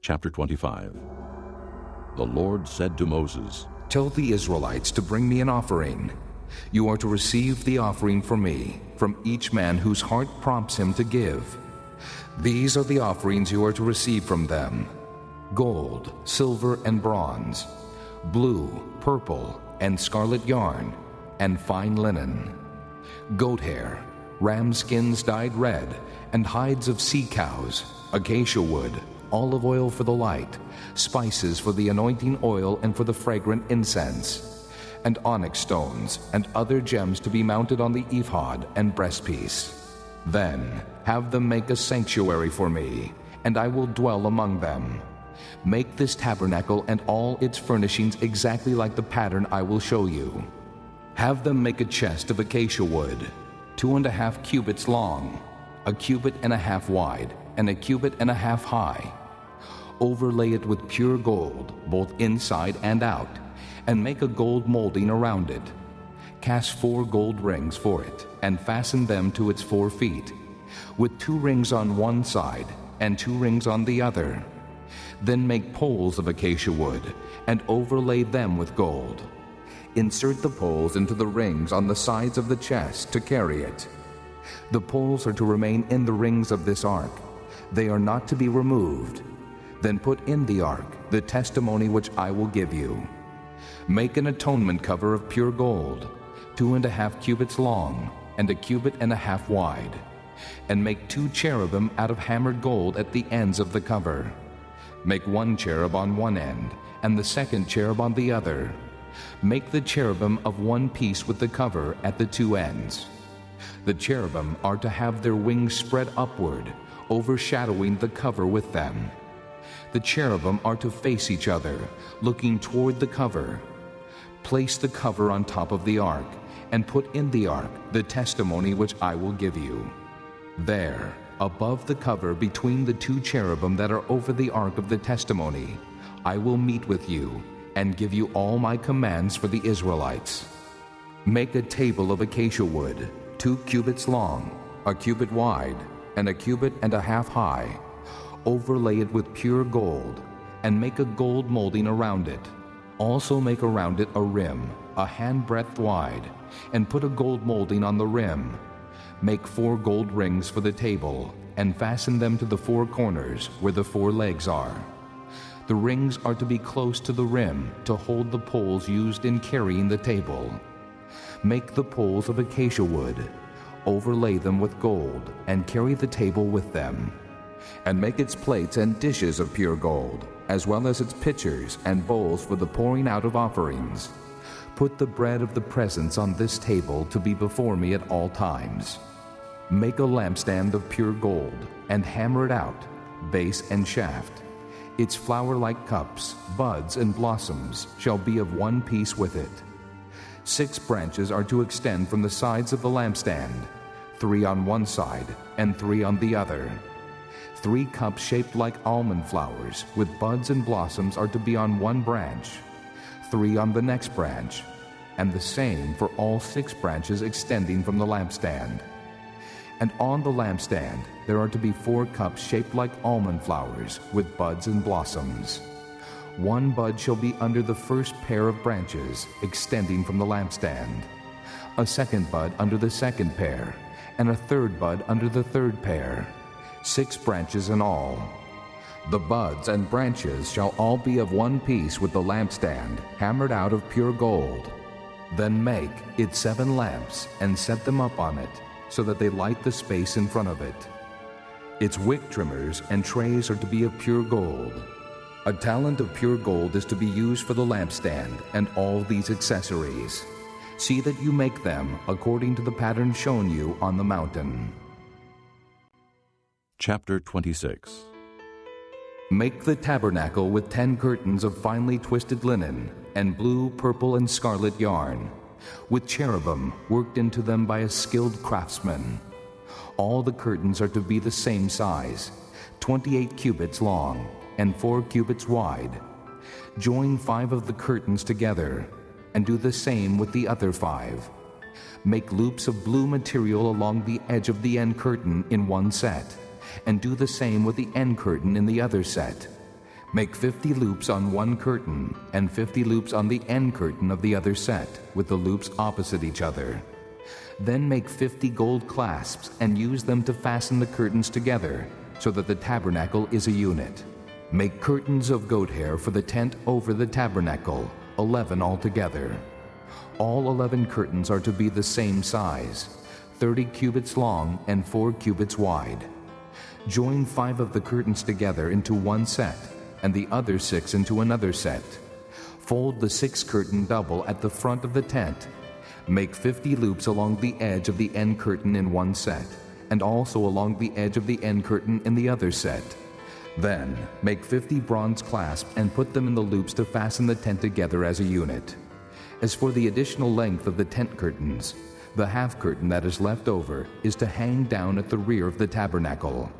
Chapter 25. The Lord said to Moses, Tell the Israelites to bring me an offering. You are to receive the offering from me, from each man whose heart prompts him to give. These are the offerings you are to receive from them: gold, silver, and bronze, blue, purple, and scarlet yarn, and fine linen, goat hair, ram skins dyed red, and hides of sea cows, acacia wood, olive oil for the light, spices for the anointing oil and for the fragrant incense, and onyx stones, and other gems to be mounted on the ephod and breastpiece. Then have them make a sanctuary for me, and I will dwell among them. Make this tabernacle and all its furnishings exactly like the pattern I will show you. Have them make a chest of acacia wood, 2.5 cubits long, 1.5 cubits wide, and 1.5 cubits high. Overlay it with pure gold, both inside and out, and make a gold molding around it. Cast 4 gold rings for it, and fasten them to its 4 feet, with 2 rings on one side and 2 rings on the other. Then make poles of acacia wood, and overlay them with gold. Insert the poles into the rings on the sides of the chest to carry it. The poles are to remain in the rings of this ark. They are not to be removed. Then put in the ark the testimony which I will give you. Make an atonement cover of pure gold, 2.5 cubits long, and 1.5 cubits wide, and make 2 cherubim out of hammered gold at the ends of the cover. Make 1 cherub on one end, and the second cherub on the other. Make the cherubim of one piece with the cover at the 2 ends. The cherubim are to have their wings spread upward, overshadowing the cover with them. The cherubim are to face each other, looking toward the cover. Place the cover on top of the ark, and put in the ark the testimony which I will give you. There, above the cover between the 2 cherubim that are over the ark of the testimony, I will meet with you and give you all my commands for the Israelites. Make a table of acacia wood, 2 cubits long, 1 cubit wide, and 1.5 cubits high. Overlay it with pure gold, and make a gold molding around it. Also make around it a rim, a handbreadth wide, and put a gold molding on the rim. Make 4 gold rings for the table, and fasten them to the 4 corners where the 4 legs are. The rings are to be close to the rim to hold the poles used in carrying the table. Make the poles of acacia wood, overlay them with gold, and carry the table with them. And make its plates and dishes of pure gold, as well as its pitchers and bowls for the pouring out of offerings. Put the bread of the presence on this table to be before me at all times. Make a lampstand of pure gold, and hammer it out, base and shaft. Its flower-like cups, buds, and blossoms shall be of one piece with it. 6 branches are to extend from the sides of the lampstand, 3 on one side and 3 on the other. 3 cups shaped like almond flowers with buds and blossoms are to be on one branch, 3 on the next branch, and the same for all 6 branches extending from the lampstand. And on the lampstand there are to be 4 cups shaped like almond flowers with buds and blossoms. 1 bud shall be under the first pair of branches extending from the lampstand, a 2nd bud under the 2nd pair, and a 3rd bud under the 3rd pair. 6 branches in all. The buds and branches shall all be of one piece with the lampstand, hammered out of pure gold. Then make it 7 lamps, and set them up on it, so that they light the space in front of it. Its wick trimmers and trays are to be of pure gold. A talent of pure gold is to be used for the lampstand and all these accessories. See that you make them according to the pattern shown you on the mountain. Chapter 26. Make the tabernacle with 10 curtains of finely twisted linen, and blue, purple, and scarlet yarn, with cherubim worked into them by a skilled craftsman. All the curtains are to be the same size, 28 cubits long and 4 cubits wide. Join 5 of the curtains together, and do the same with the other 5. Make loops of blue material along the edge of the end curtain in one set, and do the same with the end curtain in the other set. Make 50 loops on one curtain, and 50 loops on the end curtain of the other set, with the loops opposite each other. Then make 50 gold clasps, and use them to fasten the curtains together, so that the tabernacle is a unit. Make curtains of goat hair for the tent over the tabernacle, 11 altogether. All 11 curtains are to be the same size, 30 cubits long and 4 cubits wide. Join 5 of the curtains together into one set, and the other 6 into another set. Fold the 6th curtain double at the front of the tent. Make 50 loops along the edge of the end curtain in one set, and also along the edge of the end curtain in the other set. Then make 50 bronze clasps and put them in the loops to fasten the tent together as a unit. As for the additional length of the tent curtains, the half curtain that is left over is to hang down at the rear of the tabernacle.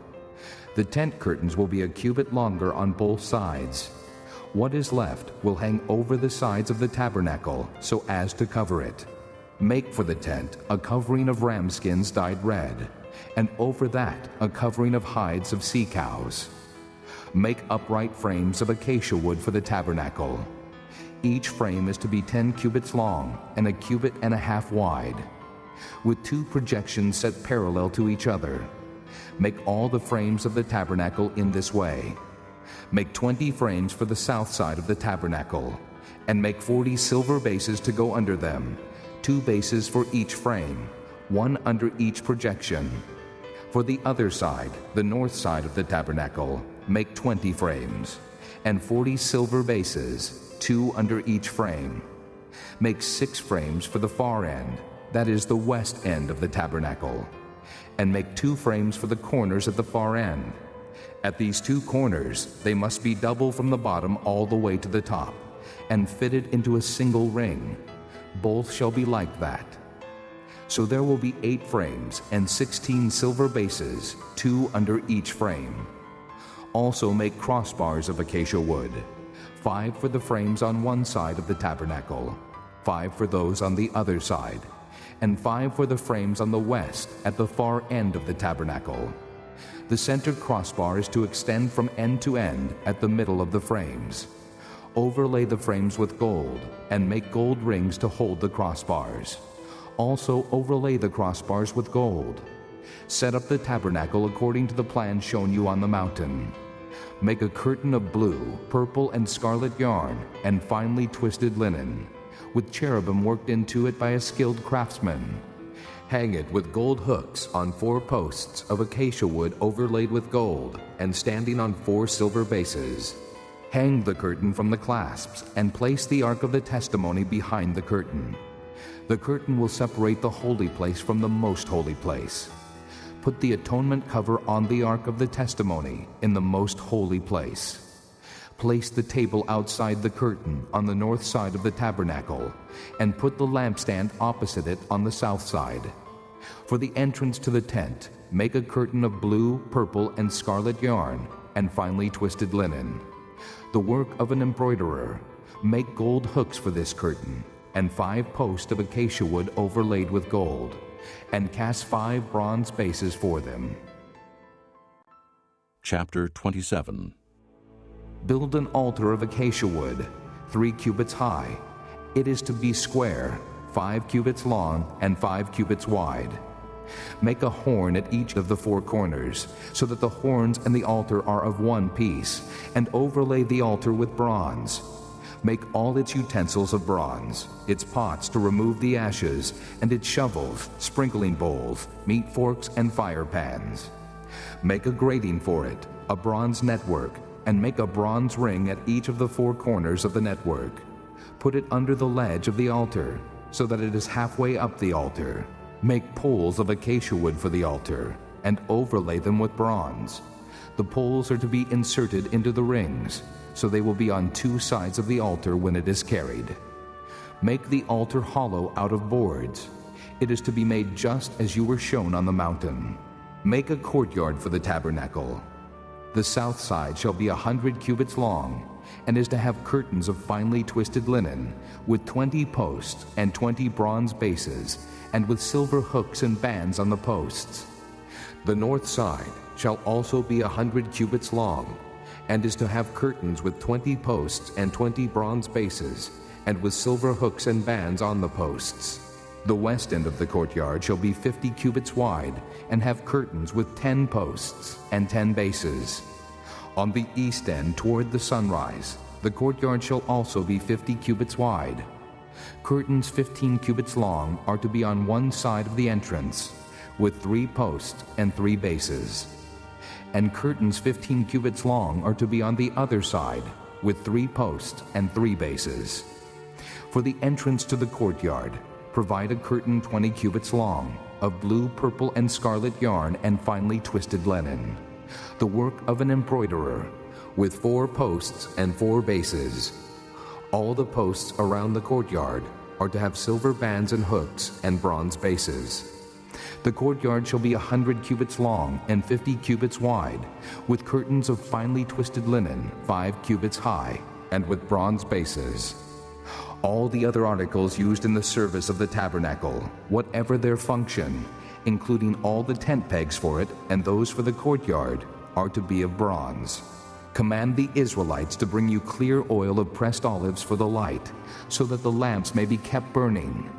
The tent curtains will be a cubit longer on both sides. What is left will hang over the sides of the tabernacle so as to cover it. Make for the tent a covering of ram skins dyed red, and over that a covering of hides of sea cows. Make upright frames of acacia wood for the tabernacle. Each frame is to be 10 cubits long and a cubit and a half wide, with 2 projections set parallel to each other. Make all the frames of the tabernacle in this way. Make 20 frames for the south side of the tabernacle, and make 40 silver bases to go under them, 2 bases for each frame, 1 under each projection. For the other side, the north side of the tabernacle, make 20 frames, and 40 silver bases, 2 under each frame. Make 6 frames for the far end, that is the west end of the tabernacle, and make 2 frames for the corners at the far end. At these 2 corners, they must be double from the bottom all the way to the top, and fitted into a single ring. Both shall be like that. So there will be 8 frames and 16 silver bases, 2 under each frame. Also make crossbars of acacia wood, 5 for the frames on one side of the tabernacle, 5 for those on the other side, and 5 for the frames on the west at the far end of the tabernacle. The center crossbar is to extend from end to end at the middle of the frames. Overlay the frames with gold, and make gold rings to hold the crossbars. Also overlay the crossbars with gold. Set up the tabernacle according to the plan shown you on the mountain. Make a curtain of blue, purple, and scarlet yarn, and finely twisted linen, with cherubim worked into it by a skilled craftsman. Hang it with gold hooks on 4 posts of acacia wood overlaid with gold, and standing on 4 silver bases. Hang the curtain from the clasps, and place the ark of the testimony behind the curtain. The curtain will separate the holy place from the most holy place. Put the atonement cover on the ark of the testimony in the most holy place. Place the table outside the curtain on the north side of the tabernacle, and put the lampstand opposite it on the south side. For the entrance to the tent, make a curtain of blue, purple, and scarlet yarn, and finely twisted linen. The work of an embroiderer. Make gold hooks for this curtain, and 5 posts of acacia wood overlaid with gold, and cast 5 bronze bases for them. Chapter 27. Build an altar of acacia wood, 3 cubits high. It is to be square, 5 cubits long and 5 cubits wide. Make a horn at each of the 4 corners, so that the horns and the altar are of one piece, and overlay the altar with bronze. Make all its utensils of bronze, its pots to remove the ashes, and its shovels, sprinkling bowls, meat forks, and fire pans. Make a grating for it, a bronze network, and make a bronze ring at each of the 4 corners of the network. Put it under the ledge of the altar, so that it is halfway up the altar. Make poles of acacia wood for the altar, and overlay them with bronze. The poles are to be inserted into the rings, so they will be on 2 sides of the altar when it is carried. Make the altar hollow out of boards. It is to be made just as you were shown on the mountain. Make a courtyard for the tabernacle. The south side shall be 100 cubits long, and is to have curtains of finely twisted linen, with 20 posts and 20 bronze bases, and with silver hooks and bands on the posts. The north side shall also be 100 cubits long, and is to have curtains with 20 posts and 20 bronze bases, and with silver hooks and bands on the posts. The west end of the courtyard shall be 50 cubits wide, and have curtains with 10 posts and 10 bases. On the east end toward the sunrise, the courtyard shall also be 50 cubits wide. Curtains 15 cubits long are to be on one side of the entrance, with 3 posts and 3 bases. And curtains 15 cubits long are to be on the other side, with 3 posts and 3 bases. For the entrance to the courtyard, provide a curtain 20 cubits long, of blue, purple, and scarlet yarn and finely twisted linen, the work of an embroiderer, with 4 posts and 4 bases. All the posts around the courtyard are to have silver bands and hooks and bronze bases. The courtyard shall be 100 cubits long and 50 cubits wide, with curtains of finely twisted linen 5 cubits high, and with bronze bases. All the other articles used in the service of the tabernacle, whatever their function, including all the tent pegs for it and those for the courtyard, are to be of bronze. Command the Israelites to bring you clear oil of pressed olives for the light, so that the lamps may be kept burning.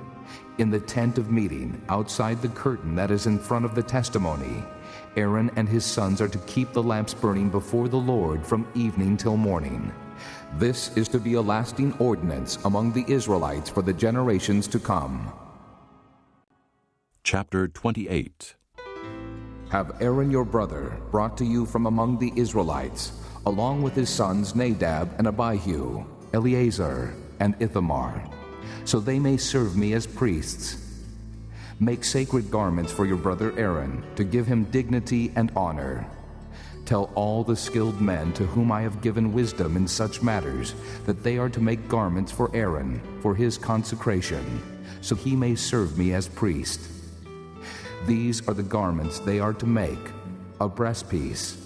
In the tent of meeting, outside the curtain that is in front of the testimony, Aaron and his sons are to keep the lamps burning before the Lord from evening till morning. This is to be a lasting ordinance among the Israelites for the generations to come. Chapter 28. Have Aaron your brother brought to you from among the Israelites, along with his sons Nadab and Abihu, Eleazar and Ithamar, so they may serve me as priests. Make sacred garments for your brother Aaron, to give him dignity and honor. Tell all the skilled men to whom I have given wisdom in such matters that they are to make garments for Aaron, for his consecration, so he may serve me as priest. These are the garments they are to make: a breastpiece,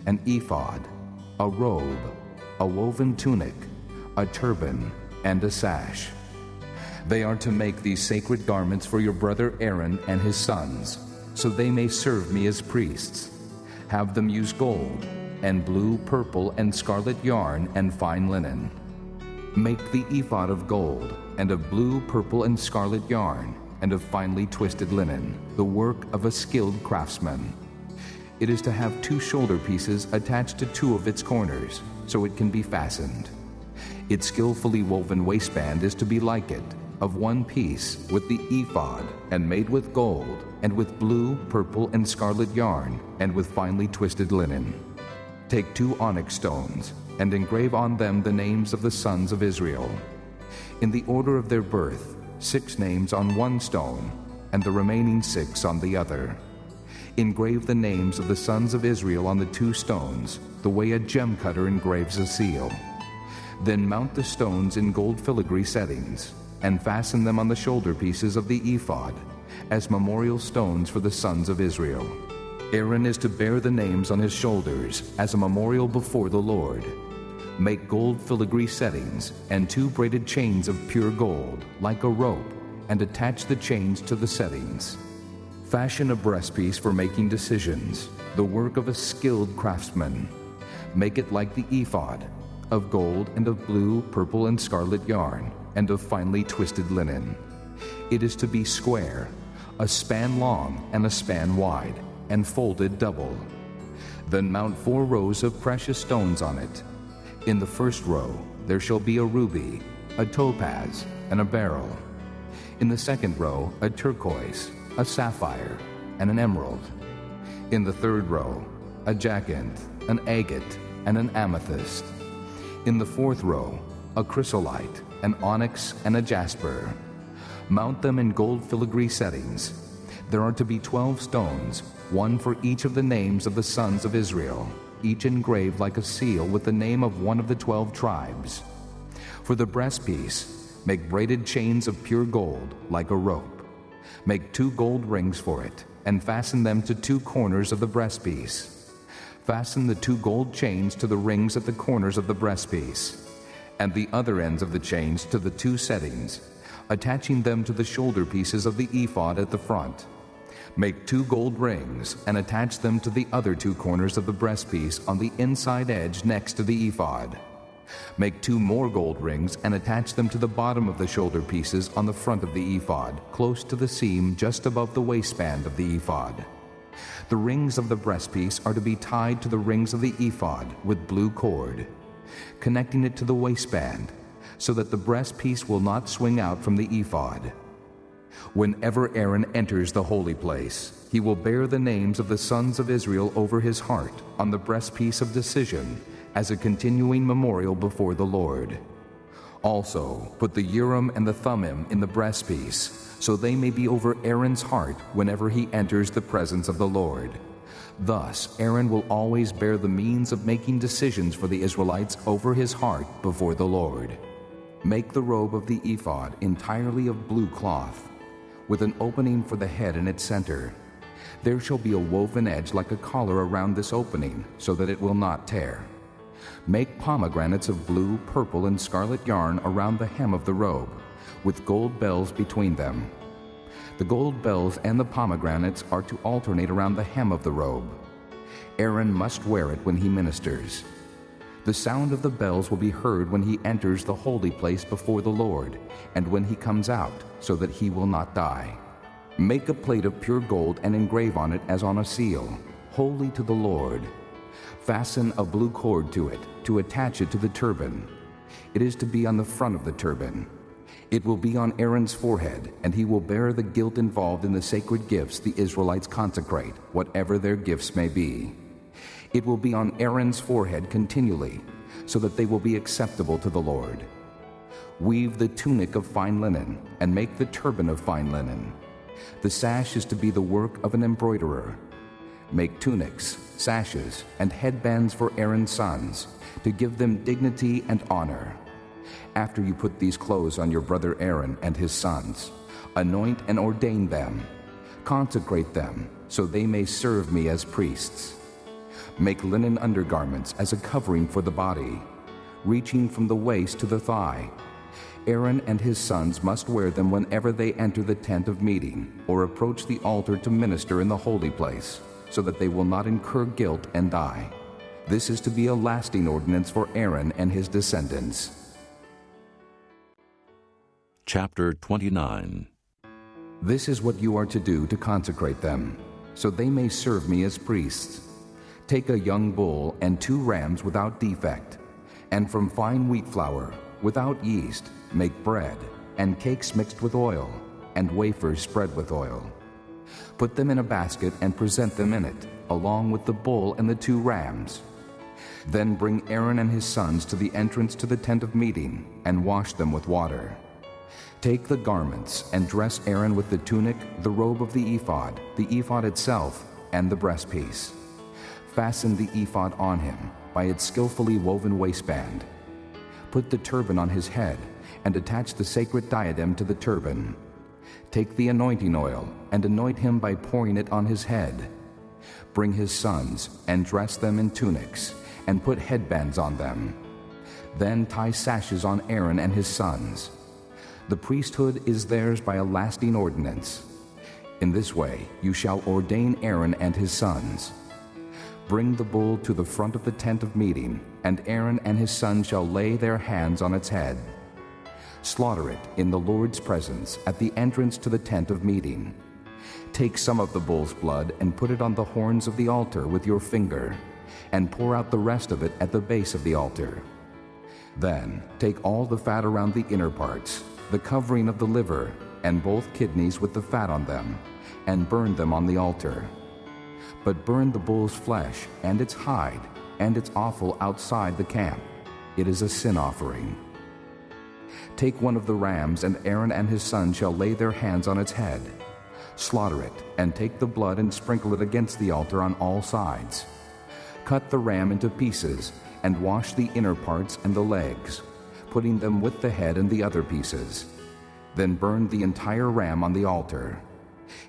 an ephod, a robe, a woven tunic, a turban, and a sash. They are to make these sacred garments for your brother Aaron and his sons, so they may serve me as priests. Have them use gold, and blue, purple, and scarlet yarn, and fine linen. Make the ephod of gold, and of blue, purple, and scarlet yarn, and of finely twisted linen, the work of a skilled craftsman. It is to have 2 shoulder pieces attached to 2 of its corners, so it can be fastened. Its skillfully woven waistband is to be like it, of 1 piece with the ephod, and made with gold, and with blue, purple, and scarlet yarn, and with finely twisted linen. Take 2 onyx stones, and engrave on them the names of the sons of Israel. In the order of their birth, 6 names on 1 stone, and the remaining 6 on the other. Engrave the names of the sons of Israel on the 2 stones, the way a gem cutter engraves a seal. Then mount the stones in gold filigree settings, and fasten them on the shoulder pieces of the ephod, as memorial stones for the sons of Israel. Aaron is to bear the names on his shoulders as a memorial before the Lord. Make gold filigree settings and 2 braided chains of pure gold, like a rope, and attach the chains to the settings. Fashion a breastpiece for making decisions, the work of a skilled craftsman. Make it like the ephod, of gold and of blue, purple, and scarlet yarn, and of finely twisted linen. It is to be square, a span long and a span wide, and folded double. Then mount 4 rows of precious stones on it. In the first row there shall be a ruby, a topaz, and a beryl. In the second row a turquoise, a sapphire, and an emerald. In the third row a jacinth, an agate, and an amethyst. In the fourth row a chrysolite, an onyx, and a jasper. Mount them in gold filigree settings. There are to be 12 stones, 1 for each of the names of the sons of Israel, each engraved like a seal with the name of one of the 12 tribes. For the breastpiece, make braided chains of pure gold, like a rope. Make 2 gold rings for it, and fasten them to 2 corners of the breastpiece. Fasten the 2 gold chains to the rings at the corners of the breastpiece, and the other ends of the chains to the 2 settings, attaching them to the shoulder pieces of the ephod at the front. Make 2 gold rings and attach them to the other 2 corners of the breastpiece on the inside edge next to the ephod. Make 2 more gold rings and attach them to the bottom of the shoulder pieces on the front of the ephod, close to the seam just above the waistband of the ephod. The rings of the breastpiece are to be tied to the rings of the ephod with blue cord, connecting it to the waistband, so that the breastpiece will not swing out from the ephod. Whenever Aaron enters the holy place, he will bear the names of the sons of Israel over his heart on the breastpiece of decision as a continuing memorial before the Lord. Also, put the Urim and the Thummim in the breastpiece, so they may be over Aaron's heart whenever he enters the presence of the Lord. Thus, Aaron will always bear the means of making decisions for the Israelites over his heart before the Lord. Make the robe of the ephod entirely of blue cloth, with an opening for the head in its center. There shall be a woven edge like a collar around this opening, so that it will not tear. Make pomegranates of blue, purple, and scarlet yarn around the hem of the robe, with gold bells between them. The gold bells and the pomegranates are to alternate around the hem of the robe. Aaron must wear it when he ministers. The sound of the bells will be heard when he enters the holy place before the Lord, and when he comes out, so that he will not die. Make a plate of pure gold and engrave on it as on a seal, holy to the Lord. Fasten a blue cord to it, to attach it to the turban. It is to be on the front of the turban. It will be on Aaron's forehead, and he will bear the guilt involved in the sacred gifts the Israelites consecrate, whatever their gifts may be. It will be on Aaron's forehead continually, so that they will be acceptable to the Lord. Weave the tunic of fine linen, and make the turban of fine linen. The sash is to be the work of an embroiderer. Make tunics, sashes, and headbands for Aaron's sons, to give them dignity and honor. After you put these clothes on your brother Aaron and his sons, anoint and ordain them. Consecrate them, so they may serve me as priests. Make linen undergarments as a covering for the body, reaching from the waist to the thigh. Aaron and his sons must wear them whenever they enter the tent of meeting or approach the altar to minister in the holy place, so that they will not incur guilt and die. This is to be a lasting ordinance for Aaron and his descendants. Chapter 29. This is what you are to do to consecrate them, so they may serve me as priests. Take a young bull and 2 rams without defect, and from fine wheat flour, without yeast, make bread, and cakes mixed with oil, and wafers spread with oil. Put them in a basket and present them in it, along with the bull and the 2 rams. Then bring Aaron and his sons to the entrance to the tent of meeting, and wash them with water. Take the garments and dress Aaron with the tunic, the robe of the ephod itself, and the breastpiece. Fasten the ephod on him by its skillfully woven waistband. Put the turban on his head and attach the sacred diadem to the turban. Take the anointing oil and anoint him by pouring it on his head. Bring his sons and dress them in tunics and put headbands on them. Then tie sashes on Aaron and his sons. The priesthood is theirs by a lasting ordinance. In this way you shall ordain Aaron and his sons. Bring the bull to the front of the tent of meeting, and Aaron and his sons shall lay their hands on its head. Slaughter it in the Lord's presence at the entrance to the tent of meeting. Take some of the bull's blood and put it on the horns of the altar with your finger, and pour out the rest of it at the base of the altar. Then take all the fat around the inner parts, the covering of the liver, and both kidneys with the fat on them, and burn them on the altar. But burn the bull's flesh and its hide and its offal outside the camp. It is a sin offering. Take one of the rams, and Aaron and his sons shall lay their hands on its head. Slaughter it, and take the blood and sprinkle it against the altar on all sides. Cut the ram into pieces, and wash the inner parts and the legs, putting them with the head and the other pieces. Then burn the entire ram on the altar.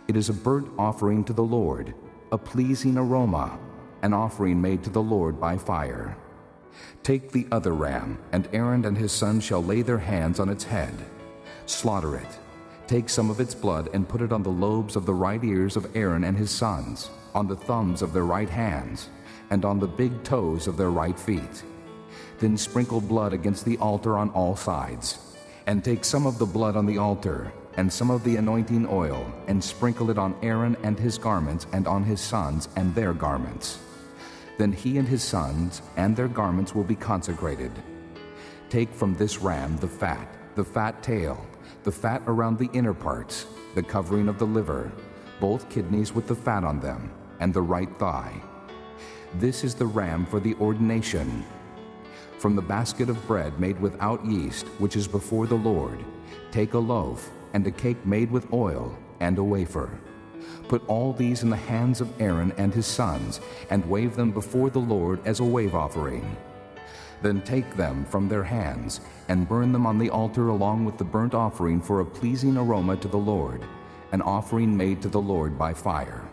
It is a burnt offering to the Lord, a pleasing aroma, an offering made to the Lord by fire. Take the other ram, and Aaron and his sons shall lay their hands on its head. Slaughter it. Take some of its blood and put it on the lobes of the right ears of Aaron and his sons, on the thumbs of their right hands, and on the big toes of their right feet. Then sprinkle blood against the altar on all sides. And take some of the blood on the altar, and some of the anointing oil, and sprinkle it on Aaron and his garments, and on his sons and their garments. Then he and his sons and their garments will be consecrated. Take from this ram the fat tail, the fat around the inner parts, the covering of the liver, both kidneys with the fat on them, and the right thigh. This is the ram for the ordination. From the basket of bread made without yeast, which is before the Lord, take a loaf, and a cake made with oil, and a wafer. Put all these in the hands of Aaron and his sons, and wave them before the Lord as a wave offering. Then take them from their hands, and burn them on the altar along with the burnt offering for a pleasing aroma to the Lord, an offering made to the Lord by fire.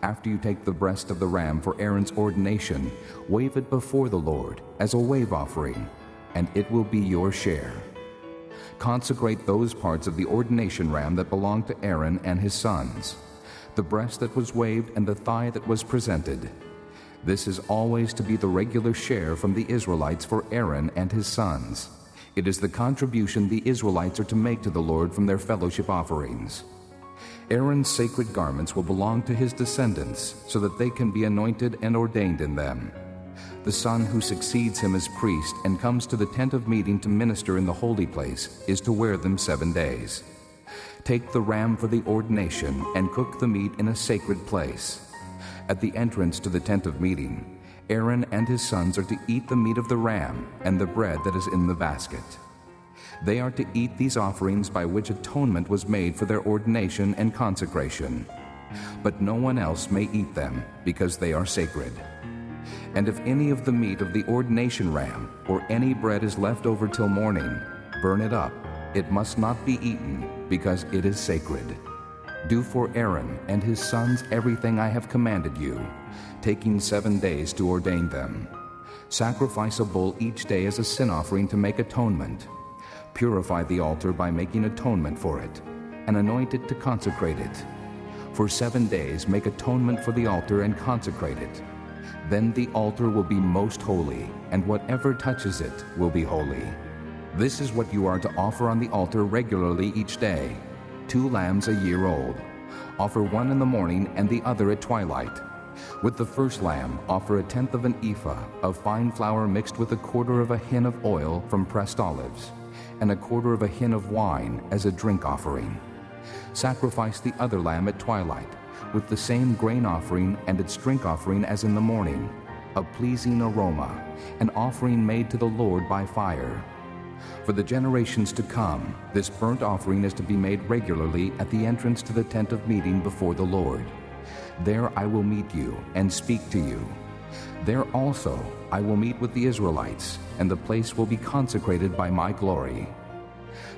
After you take the breast of the ram for Aaron's ordination, wave it before the Lord as a wave offering, and it will be your share. Consecrate those parts of the ordination ram that belong to Aaron and his sons, the breast that was waved and the thigh that was presented. This is always to be the regular share from the Israelites for Aaron and his sons. It is the contribution the Israelites are to make to the Lord from their fellowship offerings. Aaron's sacred garments will belong to his descendants, so that they can be anointed and ordained in them. The son who succeeds him as priest and comes to the tent of meeting to minister in the holy place is to wear them 7 days. Take the ram for the ordination and cook the meat in a sacred place. At the entrance to the tent of meeting, Aaron and his sons are to eat the meat of the ram and the bread that is in the basket. They are to eat these offerings by which atonement was made for their ordination and consecration. But no one else may eat them, because they are sacred. And if any of the meat of the ordination ram or any bread is left over till morning, burn it up. It must not be eaten, because it is sacred. Do for Aaron and his sons everything I have commanded you, taking 7 days to ordain them. Sacrifice a bull each day as a sin offering to make atonement. Purify the altar by making atonement for it, and anoint it to consecrate it. For 7 days make atonement for the altar and consecrate it. Then the altar will be most holy, and whatever touches it will be holy. This is what you are to offer on the altar regularly each day: 2 lambs a year old. Offer one in the morning and the other at twilight. With the first lamb, offer 1/10 of an ephah of fine flour mixed with 1/4 of a hin of oil from pressed olives, and 1/4 of a hin of wine as a drink offering. Sacrifice the other lamb at twilight, with the same grain offering and its drink offering as in the morning, a pleasing aroma, an offering made to the Lord by fire. For the generations to come, this burnt offering is to be made regularly at the entrance to the tent of meeting before the Lord. There I will meet you and speak to you. There also I will meet with the Israelites, and the place will be consecrated by my glory.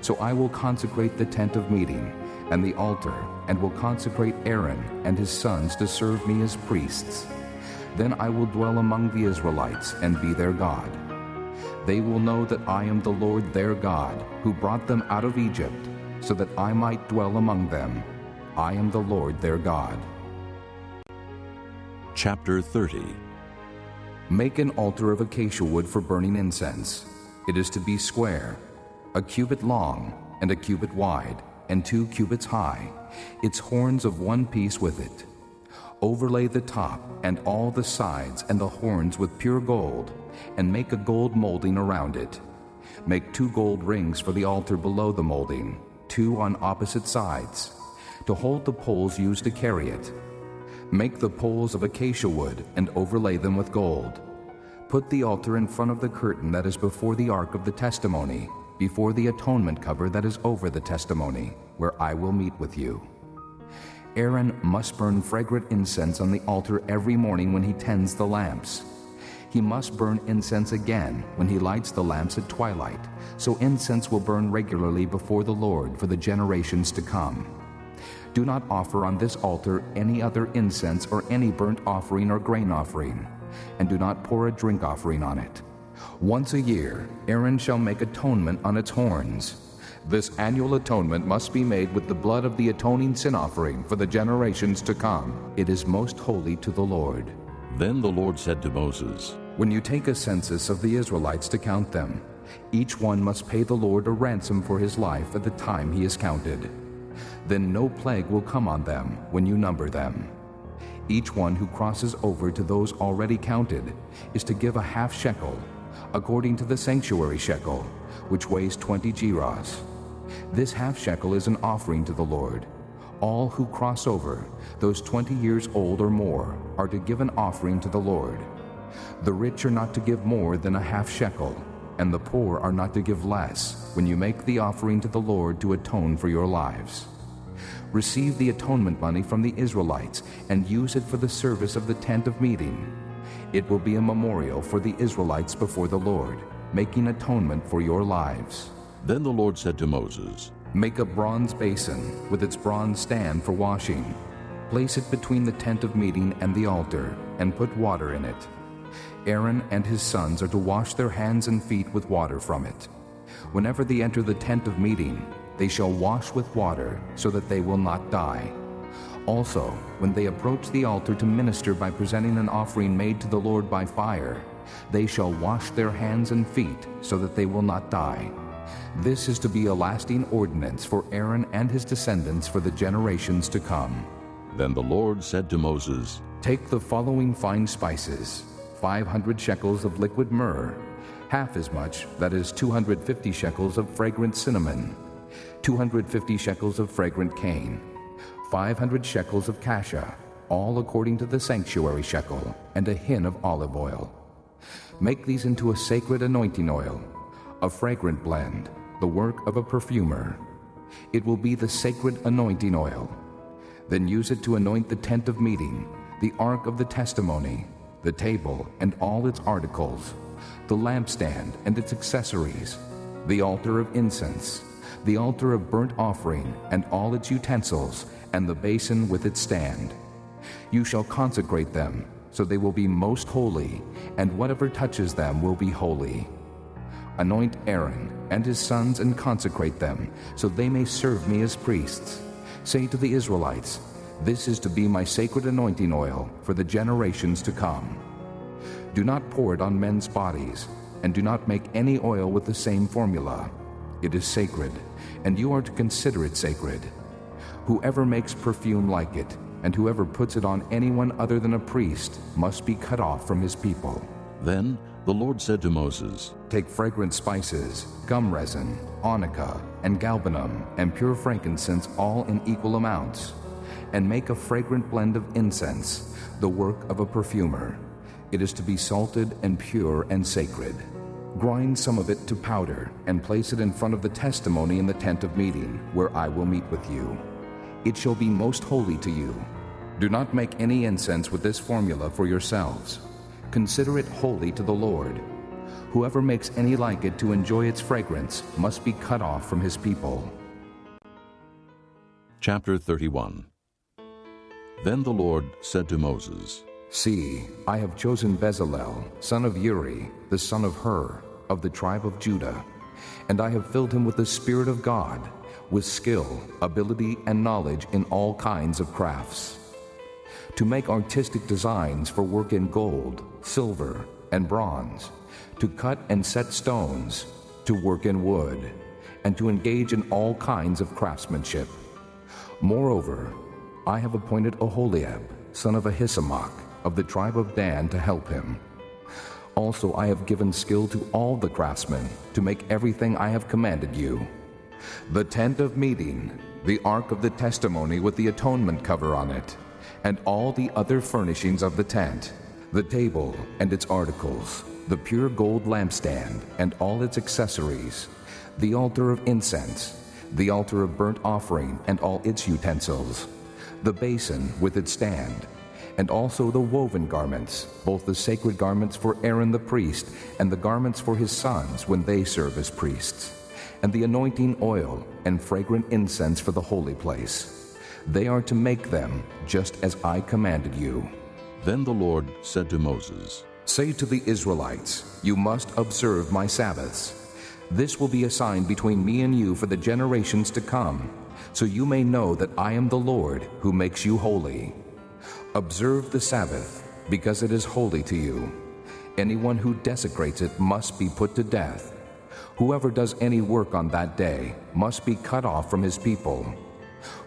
So I will consecrate the tent of meeting and the altar, and will consecrate Aaron and his sons to serve me as priests. Then I will dwell among the Israelites and be their God. They will know that I am the Lord their God, who brought them out of Egypt, so that I might dwell among them. I am the Lord their God. Chapter 30. Make an altar of acacia wood for burning incense. It is to be square, 1 cubit long and 1 cubit wide, and 2 cubits high, its horns of 1 piece with it. Overlay the top and all the sides and the horns with pure gold, and make a gold molding around it. Make 2 gold rings for the altar below the molding, 2 on opposite sides, to hold the poles used to carry it. Make the poles of acacia wood and overlay them with gold. Put the altar in front of the curtain that is before the ark of the testimony, before the atonement cover that is over the testimony, where I will meet with you. Aaron must burn fragrant incense on the altar every morning when he tends the lamps. He must burn incense again when he lights the lamps at twilight, so incense will burn regularly before the Lord for the generations to come. Do not offer on this altar any other incense or any burnt offering or grain offering, and do not pour a drink offering on it. Once a year, Aaron shall make atonement on its horns. This annual atonement must be made with the blood of the atoning sin offering for the generations to come. It is most holy to the Lord. Then the Lord said to Moses, When you take a census of the Israelites to count them, each one must pay the Lord a ransom for his life at the time he is counted. Then no plague will come on them when you number them. Each one who crosses over to those already counted is to give a half shekel, according to the sanctuary shekel, which weighs 20 gerahs. This half shekel is an offering to the Lord. All who cross over, those 20 years old or more, are to give an offering to the Lord. The rich are not to give more than a half shekel, and the poor are not to give less when you make the offering to the Lord to atone for your lives. Receive the atonement money from the Israelites and use it for the service of the tent of meeting. It will be a memorial for the Israelites before the Lord, making atonement for your lives. Then the Lord said to Moses, Make a bronze basin with its bronze stand for washing. Place it between the tent of meeting and the altar, and put water in it. Aaron and his sons are to wash their hands and feet with water from it. Whenever they enter the tent of meeting, they shall wash with water, so that they will not die. Also, when they approach the altar to minister by presenting an offering made to the Lord by fire, they shall wash their hands and feet, so that they will not die. This is to be a lasting ordinance for Aaron and his descendants for the generations to come. Then the Lord said to Moses, Take the following fine spices: 500 shekels of liquid myrrh, half as much, that is 250 shekels of fragrant cinnamon, 250 shekels of fragrant cane, 500 shekels of cassia, all according to the sanctuary shekel, and a hin of olive oil. Make these into a sacred anointing oil, a fragrant blend, the work of a perfumer. It will be the sacred anointing oil. Then use it to anoint the tent of meeting, the ark of the testimony, the table and all its articles, the lampstand and its accessories, the altar of incense, the altar of burnt offering and all its utensils, and the basin with its stand. You shall consecrate them, so they will be most holy, and whatever touches them will be holy. Anoint Aaron and his sons and consecrate them, so they may serve me as priests. Say to the Israelites, This is to be my sacred anointing oil for the generations to come. Do not pour it on men's bodies, and do not make any oil with the same formula. It is sacred, and you are to consider it sacred. Whoever makes perfume like it, and whoever puts it on anyone other than a priest, must be cut off from his people. Then the Lord said to Moses, Take fragrant spices, gum resin, onycha, and galbanum, and pure frankincense, all in equal amounts, and make a fragrant blend of incense, the work of a perfumer. It is to be salted and pure and sacred. Grind some of it to powder, and place it in front of the testimony in the tent of meeting, where I will meet with you. It shall be most holy to you. Do not make any incense with this formula for yourselves. Consider it holy to the Lord. Whoever makes any like it to enjoy its fragrance must be cut off from his people. Chapter 31. Then the Lord said to Moses, See, I have chosen Bezalel, son of Uri, the son of Hur, of the tribe of Judah, and I have filled him with the Spirit of God, with skill, ability, and knowledge in all kinds of crafts, to make artistic designs for work in gold, silver, and bronze, to cut and set stones, to work in wood, and to engage in all kinds of craftsmanship. Moreover, I have appointed Oholiab, son of Ahisamach, of the tribe of Dan, to help him. Also I have given skill to all the craftsmen to make everything I have commanded you: the tent of meeting, the ark of the testimony with the atonement cover on it, and all the other furnishings of the tent, the table and its articles, the pure gold lampstand and all its accessories, the altar of incense, the altar of burnt offering and all its utensils, the basin with its stand, and also the woven garments, both the sacred garments for Aaron the priest and the garments for his sons when they serve as priests, and the anointing oil and fragrant incense for the holy place. They are to make them just as I commanded you. Then the Lord said to Moses, Say to the Israelites, You must observe my Sabbaths. This will be a sign between me and you for the generations to come, so you may know that I am the Lord who makes you holy. Observe the Sabbath, because it is holy to you. Anyone who desecrates it must be put to death. Whoever does any work on that day must be cut off from his people.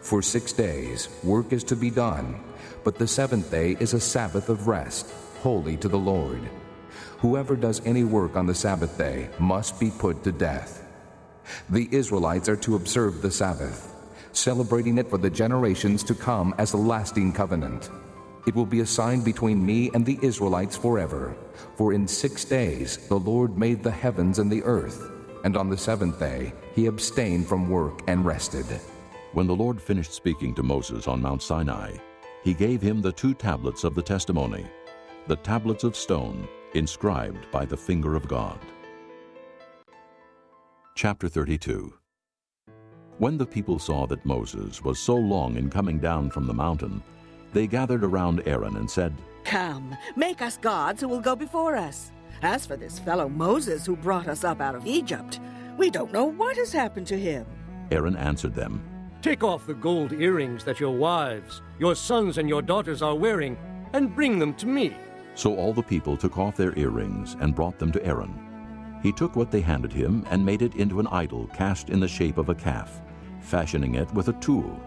For 6 days work is to be done, but the seventh day is a Sabbath of rest, holy to the Lord. Whoever does any work on the Sabbath day must be put to death. The Israelites are to observe the Sabbath, celebrating it for the generations to come as a lasting covenant. It will be a sign between me and the Israelites forever. For in 6 days the Lord made the heavens and the earth, and on the seventh day he abstained from work and rested. When the Lord finished speaking to Moses on Mount Sinai, he gave him the 2 tablets of the testimony, the tablets of stone, inscribed by the finger of God. Chapter 32. When the people saw that Moses was so long in coming down from the mountain, they gathered around Aaron and said, "Come, make us gods who will go before us. As for this fellow Moses who brought us up out of Egypt, we don't know what has happened to him." Aaron answered them, "Take off the gold earrings that your wives, your sons, and your daughters are wearing, and bring them to me." So all the people took off their earrings and brought them to Aaron. He took what they handed him and made it into an idol cast in the shape of a calf, fashioning it with a tool.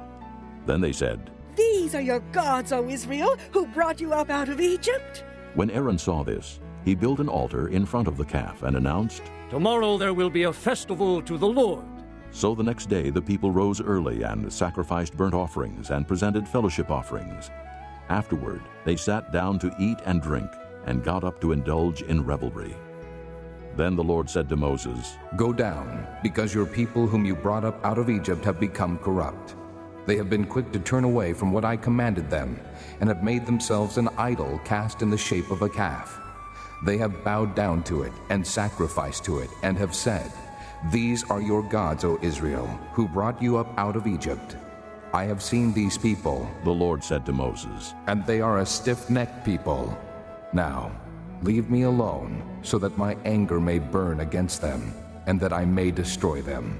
Then they said, "These are your gods, O Israel, who brought you up out of Egypt?" When Aaron saw this, he built an altar in front of the calf and announced, "Tomorrow there will be a festival to the Lord." So the next day the people rose early and sacrificed burnt offerings and presented fellowship offerings. Afterward they sat down to eat and drink and got up to indulge in revelry. Then the Lord said to Moses, Go down, because your people whom you brought up out of Egypt have become corrupt. They have been quick to turn away from what I commanded them, and have made themselves an idol cast in the shape of a calf. They have bowed down to it and sacrificed to it, and have said, These are your gods, O Israel, who brought you up out of Egypt. I have seen these people, the Lord said to Moses, and they are a stiff-necked people. Now, leave me alone, so that my anger may burn against them, and that I may destroy them.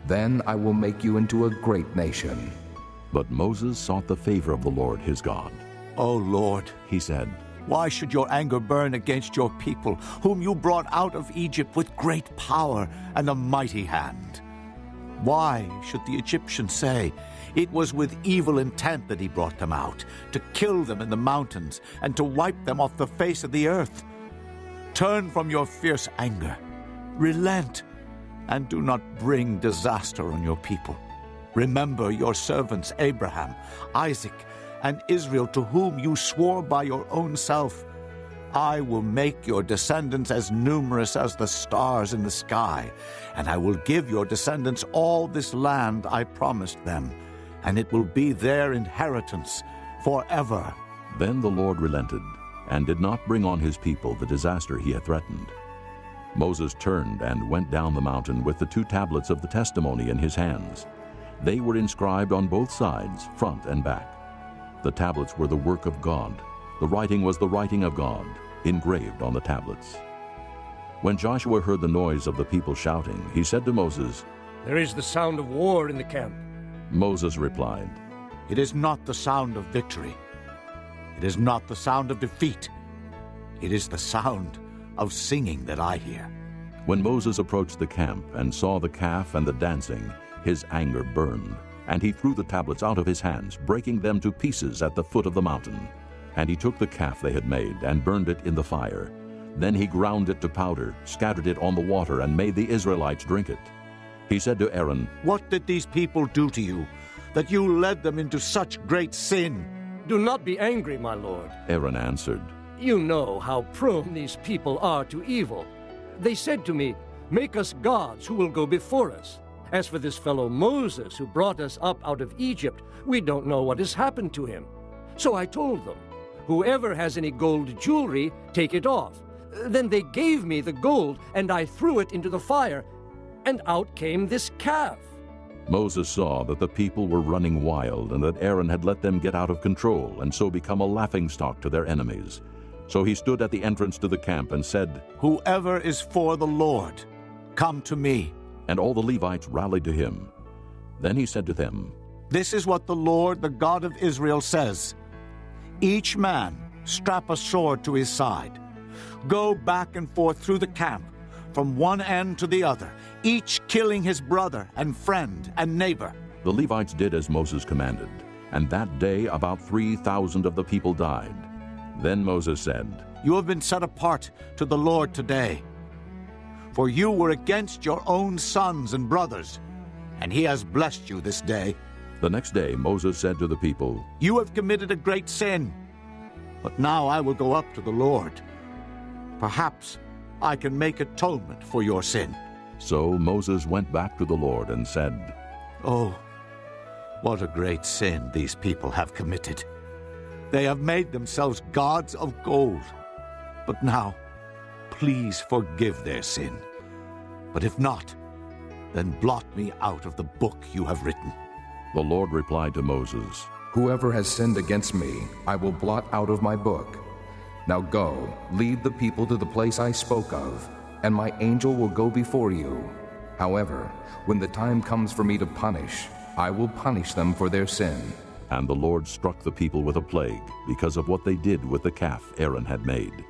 Then I will make you into a great nation. But Moses sought the favor of the Lord his God. O Lord, He said, why should your anger burn against your people, whom you brought out of Egypt with great power and a mighty hand? Why should the Egyptians say, it was with evil intent that he brought them out, to kill them in the mountains and to wipe them off the face of the earth? Turn from your fierce anger, relent, and do not bring disaster on your people. Remember your servants Abraham, Isaac, and Israel, to whom you swore by your own self. I will make your descendants as numerous as the stars in the sky, and I will give your descendants all this land I promised them, and it will be their inheritance forever. Then the Lord relented, and did not bring on his people the disaster he had threatened. Moses turned and went down the mountain with the 2 tablets of the testimony in his hands. They were inscribed on both sides, front and back. The tablets were the work of God. The writing was the writing of God, engraved on the tablets. When Joshua heard the noise of the people shouting, he said to Moses, There is the sound of war in the camp. Moses replied, It is not the sound of victory. It is not the sound of defeat. It is the sound of singing that I hear. When Moses approached the camp and saw the calf and the dancing, his anger burned, and he threw the tablets out of his hands, breaking them to pieces at the foot of the mountain. And he took the calf they had made and burned it in the fire. Then he ground it to powder, scattered it on the water, and made the Israelites drink it. He said to Aaron, What did these people do to you, that you led them into such great sin? Do not be angry, my lord. Aaron answered, You know how prone these people are to evil. They said to me, Make us gods who will go before us. As for this fellow Moses who brought us up out of Egypt, we don't know what has happened to him. So I told them, Whoever has any gold jewelry, take it off. Then they gave me the gold, and I threw it into the fire, and out came this calf. Moses saw that the people were running wild, and that Aaron had let them get out of control, and so become a laughingstock to their enemies. So he stood at the entrance to the camp and said, Whoever is for the Lord, come to me." And all the Levites rallied to him. Then he said to them, "This is what the Lord, the God of Israel, says. Each man strap a sword to his side. Go back and forth through the camp, from one end to the other, each killing his brother and friend and neighbor." The Levites did as Moses commanded, and that day about 3,000 of the people died. Then Moses said, "You have been set apart to the Lord today. For you were against your own sons and brothers, and he has blessed you this day." The next day Moses said to the people, "You have committed a great sin, but now I will go up to the Lord. Perhaps I can make atonement for your sin." So Moses went back to the Lord and said, "Oh, what a great sin these people have committed. They have made themselves gods of gold. But now, please forgive their sin. But if not, then blot me out of the book you have written." The Lord replied to Moses, Whoever has sinned against me, I will blot out of my book. Now go, lead the people to the place I spoke of, and my angel will go before you. However, when the time comes for me to punish, I will punish them for their sin. And the Lord struck the people with a plague because of what they did with the calf Aaron had made.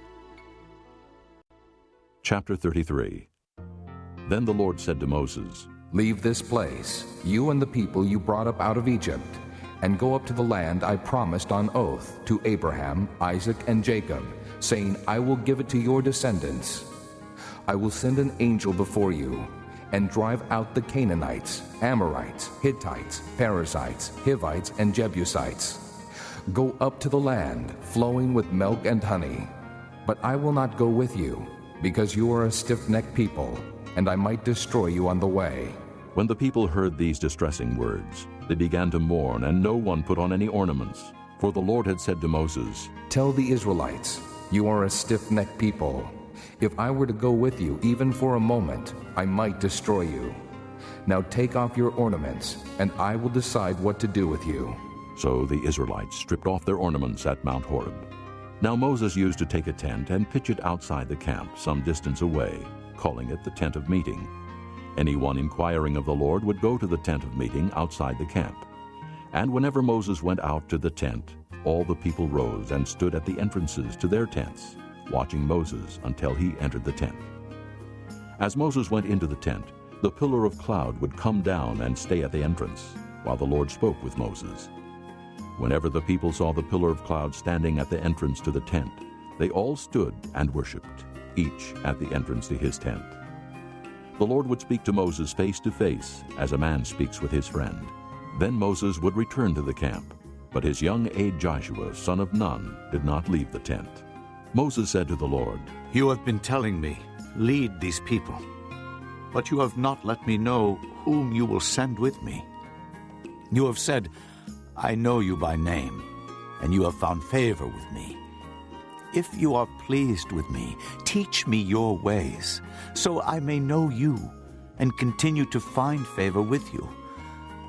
Chapter 33. Then the Lord said to Moses, Leave this place, you and the people you brought up out of Egypt, and go up to the land I promised on oath to Abraham, Isaac, and Jacob, saying, I will give it to your descendants. I will send an angel before you, and drive out the Canaanites, Amorites, Hittites, Perizzites, Hivites, and Jebusites. Go up to the land flowing with milk and honey. But I will not go with you, because you are a stiff-necked people, and I might destroy you on the way. When the people heard these distressing words, they began to mourn, and no one put on any ornaments. For the Lord had said to Moses, Tell the Israelites, you are a stiff-necked people. If I were to go with you even for a moment, I might destroy you. Now take off your ornaments, and I will decide what to do with you. So the Israelites stripped off their ornaments at Mount Horeb. Now Moses used to take a tent and pitch it outside the camp some distance away, calling it the tent of meeting. Anyone inquiring of the Lord would go to the tent of meeting outside the camp. And whenever Moses went out to the tent, all the people rose and stood at the entrances to their tents, watching Moses until he entered the tent. As Moses went into the tent, the pillar of cloud would come down and stay at the entrance, while the Lord spoke with Moses. Whenever the people saw the pillar of cloud standing at the entrance to the tent, they all stood and worshipped, each at the entrance to his tent. The Lord would speak to Moses face to face, as a man speaks with his friend. Then Moses would return to the camp, but his young aide Joshua, son of Nun, did not leave the tent. Moses said to the Lord, You have been telling me, lead these people, but you have not let me know whom you will send with me. You have said, I know you by name, and you have found favor with me. If you are pleased with me, teach me your ways, so I may know you and continue to find favor with you.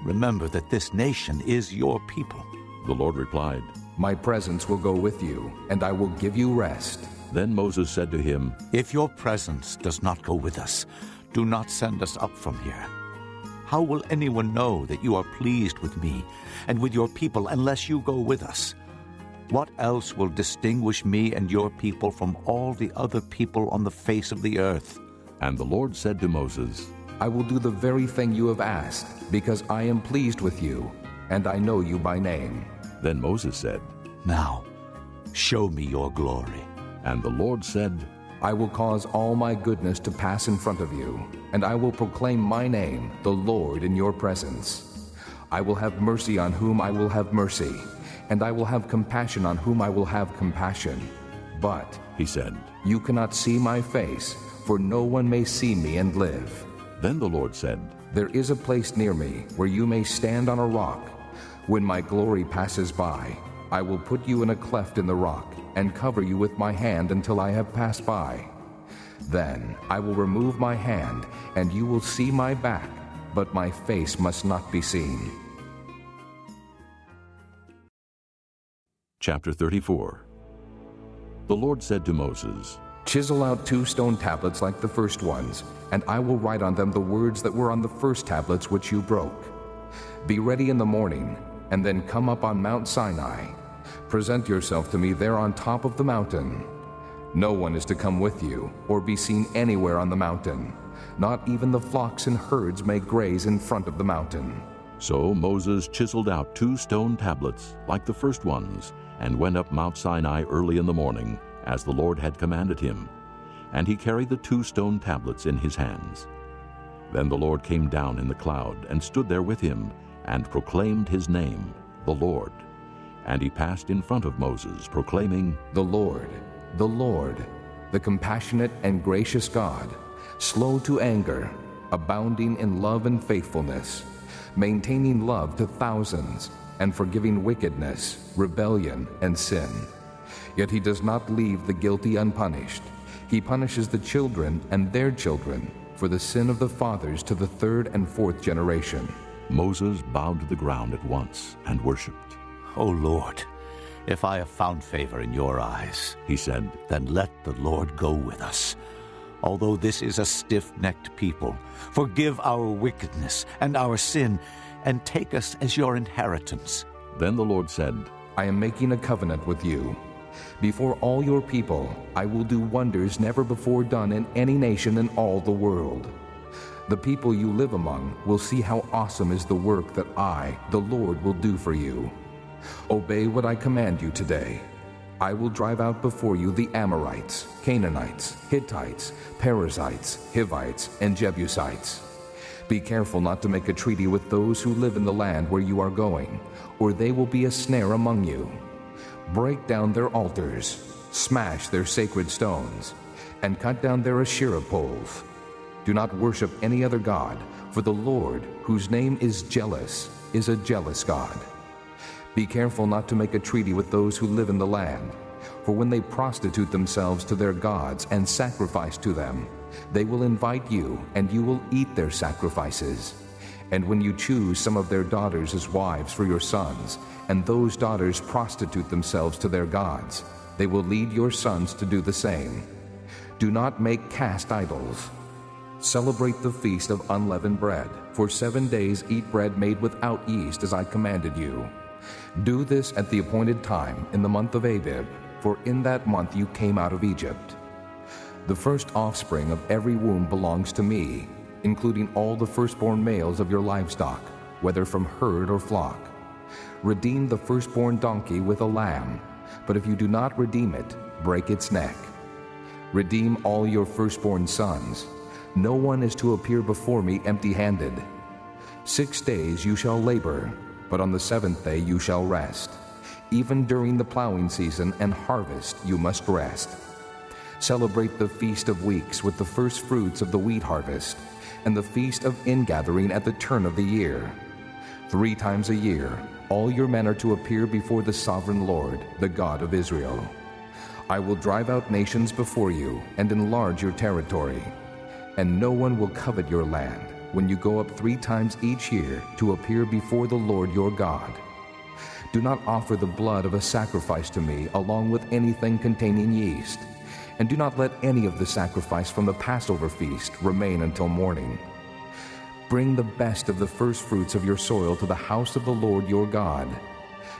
Remember that this nation is your people. The Lord replied, My presence will go with you, and I will give you rest. Then Moses said to him, If your presence does not go with us, do not send us up from here. How will anyone know that you are pleased with me and with your people unless you go with us? What else will distinguish me and your people from all the other people on the face of the earth? And the Lord said to Moses, I will do the very thing you have asked, because I am pleased with you, and I know you by name. Then Moses said, Now, show me your glory. And the Lord said, I will cause all my goodness to pass in front of you, and I will proclaim my name, the Lord, in your presence. I will have mercy on whom I will have mercy, and I will have compassion on whom I will have compassion. But, he said, you cannot see my face, for no one may see me and live. Then the Lord said, There is a place near me where you may stand on a rock. When my glory passes by, I will put you in a cleft in the rock and cover you with my hand until I have passed by. Then I will remove my hand, and you will see my back, but my face must not be seen. Chapter 34. The Lord said to Moses, Chisel out 2 stone tablets like the first ones, and I will write on them the words that were on the first tablets which you broke. Be ready in the morning, and then come up on Mount Sinai. Present yourself to me there on top of the mountain. No one is to come with you, or be seen anywhere on the mountain. Not even the flocks and herds may graze in front of the mountain. So Moses chiseled out 2 stone tablets, like the first ones, and went up Mount Sinai early in the morning, as the Lord had commanded him. And he carried the 2 stone tablets in his hands. Then the Lord came down in the cloud, and stood there with him, and proclaimed his name, the Lord. And he passed in front of Moses, proclaiming, The Lord, the compassionate and gracious God, slow to anger, abounding in love and faithfulness, maintaining love to thousands, and forgiving wickedness, rebellion, and sin. Yet he does not leave the guilty unpunished. He punishes the children and their children for the sin of the fathers to the 3rd and 4th generation. Moses bowed to the ground at once and worshipped. O Lord, if I have found favor in your eyes, He said, then let the Lord go with us. Although this is a stiff-necked people, forgive our wickedness and our sin, and take us as your inheritance. Then the Lord said, I am making a covenant with you. Before all your people, I will do wonders never before done in any nation in all the world. The people you live among will see how awesome is the work that I, the Lord, will do for you. Obey what I command you today. I will drive out before you the Amorites, Canaanites, Hittites, Perizzites, Hivites, and Jebusites. Be careful not to make a treaty with those who live in the land where you are going, or they will be a snare among you. Break down their altars, smash their sacred stones, and cut down their Asherah poles. Do not worship any other god, for the Lord, whose name is jealous, is a jealous God. Be careful not to make a treaty with those who live in the land, for when they prostitute themselves to their gods and sacrifice to them, they will invite you, and you will eat their sacrifices. And when you choose some of their daughters as wives for your sons, and those daughters prostitute themselves to their gods, they will lead your sons to do the same. Do not make cast idols. Celebrate the feast of unleavened bread. For 7 days eat bread made without yeast, as I commanded you. Do this at the appointed time in the month of Abib, for in that month you came out of Egypt. The first offspring of every womb belongs to me, including all the firstborn males of your livestock, whether from herd or flock. Redeem the firstborn donkey with a lamb, but if you do not redeem it, break its neck. Redeem all your firstborn sons. No one is to appear before me empty-handed. 6 days you shall labor, but on the 7th day you shall rest. Even during the plowing season and harvest you must rest. Celebrate the Feast of Weeks with the first fruits of the wheat harvest, and the Feast of Ingathering at the turn of the year. 3 times a year all your men are to appear before the sovereign Lord, the God of Israel. I will drive out nations before you and enlarge your territory, and no one will covet your land when you go up 3 times each year to appear before the Lord your God. Do not offer the blood of a sacrifice to me along with anything containing yeast, and do not let any of the sacrifice from the Passover feast remain until morning. Bring the best of the first fruits of your soil to the house of the Lord your God.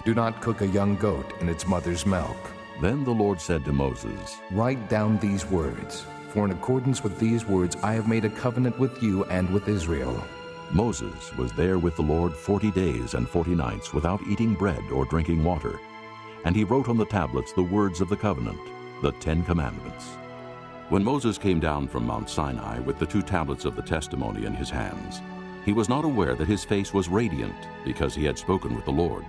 Do not cook a young goat in its mother's milk. Then the Lord said to Moses, Write down these words, for in accordance with these words I have made a covenant with you and with Israel. Moses was there with the Lord 40 days and 40 nights without eating bread or drinking water. And he wrote on the tablets the words of the covenant, the 10 Commandments. When Moses came down from Mount Sinai with the 2 tablets of the testimony in his hands, he was not aware that his face was radiant because he had spoken with the Lord.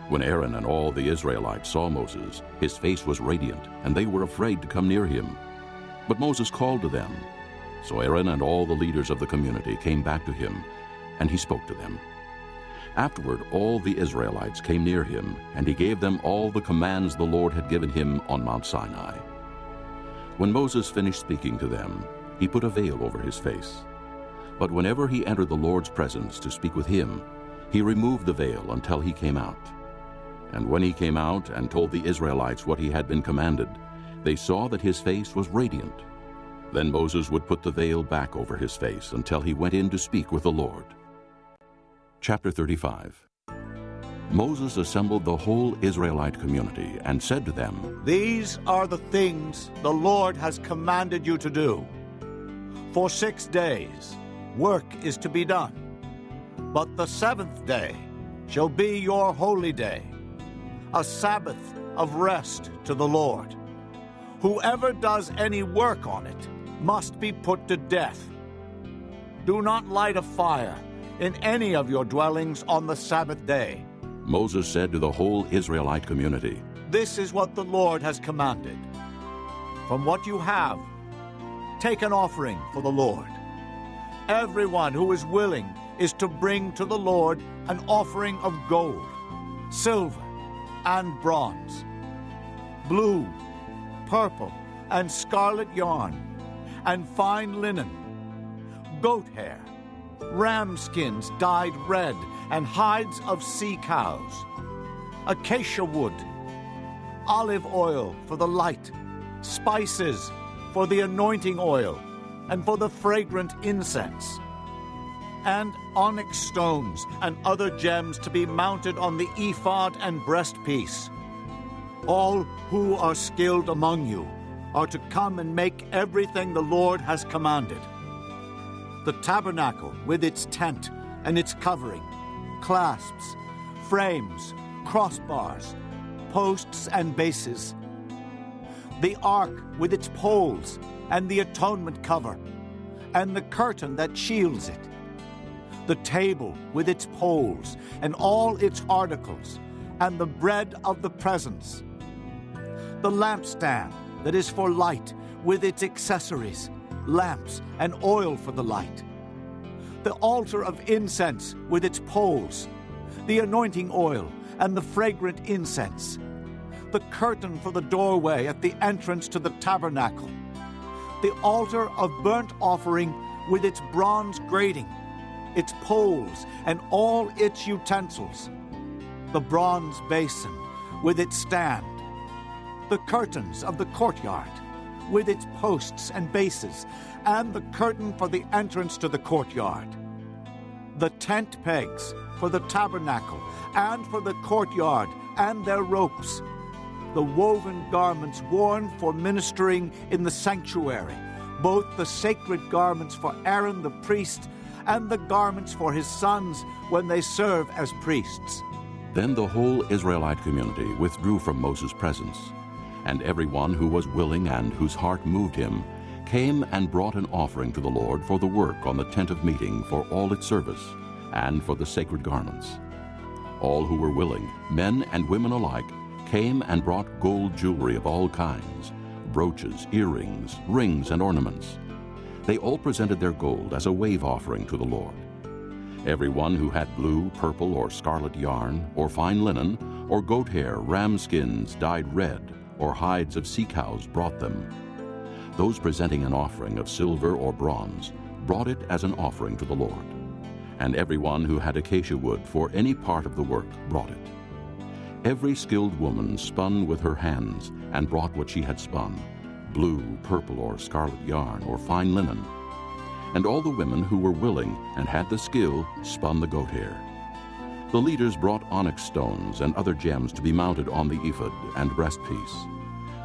When Aaron and all the Israelites saw Moses, his face was radiant, and they were afraid to come near him. But Moses called to them. So Aaron and all the leaders of the community came back to him, and he spoke to them. Afterward, all the Israelites came near him, and he gave them all the commands the Lord had given him on Mount Sinai. When Moses finished speaking to them, he put a veil over his face. But whenever he entered the Lord's presence to speak with him, he removed the veil until he came out. And when he came out and told the Israelites what he had been commanded, They saw that his face was radiant. Then Moses would put the veil back over his face until he went in to speak with the Lord. Chapter 35. Moses assembled the whole Israelite community and said to them, These are the things the Lord has commanded you to do. For 6 days work is to be done, but the seventh day shall be your holy day, a Sabbath of rest to the Lord. Whoever does any work on it must be put to death. Do not light a fire in any of your dwellings on the Sabbath day. Moses said to the whole Israelite community, This is what the Lord has commanded. From what you have, take an offering for the Lord. Everyone who is willing is to bring to the Lord an offering of gold, silver, and bronze, blue, purple, and scarlet yarn, and fine linen, goat hair, ram skins dyed red, and hides of sea cows, acacia wood, olive oil for the light, spices for the anointing oil, and for the fragrant incense, and onyx stones and other gems to be mounted on the ephod and breastpiece. All who are skilled among you are to come and make everything the Lord has commanded. The tabernacle with its tent and its covering, clasps, frames, crossbars, posts and bases, the ark with its poles and the atonement cover, and the curtain that shields it, the table with its poles and all its articles, and the bread of the presence, the lampstand that is for light with its accessories, lamps and oil for the light, the altar of incense with its poles, the anointing oil and the fragrant incense, the curtain for the doorway at the entrance to the tabernacle, the altar of burnt offering with its bronze grating, its poles and all its utensils, the bronze basin with its stand, the curtains of the courtyard with its posts and bases, and the curtain for the entrance to the courtyard, the tent pegs for the tabernacle and for the courtyard and their ropes, the woven garments worn for ministering in the sanctuary, both the sacred garments for Aaron the priest and the garments for his sons when they serve as priests. Then the whole Israelite community withdrew from Moses' presence, and everyone who was willing and whose heart moved him came and brought an offering to the Lord for the work on the tent of meeting for all its service, and for the sacred garments. All who were willing, men and women alike, came and brought gold jewelry of all kinds, brooches, earrings, rings, and ornaments. They all presented their gold as a wave offering to the Lord. Everyone who had blue, purple, or scarlet yarn, or fine linen, or goat hair, ram skins dyed red, or hides of sea cows brought them. Those presenting an offering of silver or bronze brought it as an offering to the Lord. And everyone who had acacia wood for any part of the work brought it. Every skilled woman spun with her hands and brought what she had spun, blue, purple, or scarlet yarn, or fine linen. And all the women who were willing and had the skill spun the goat hair. The leaders brought onyx stones and other gems to be mounted on the ephod and breastpiece.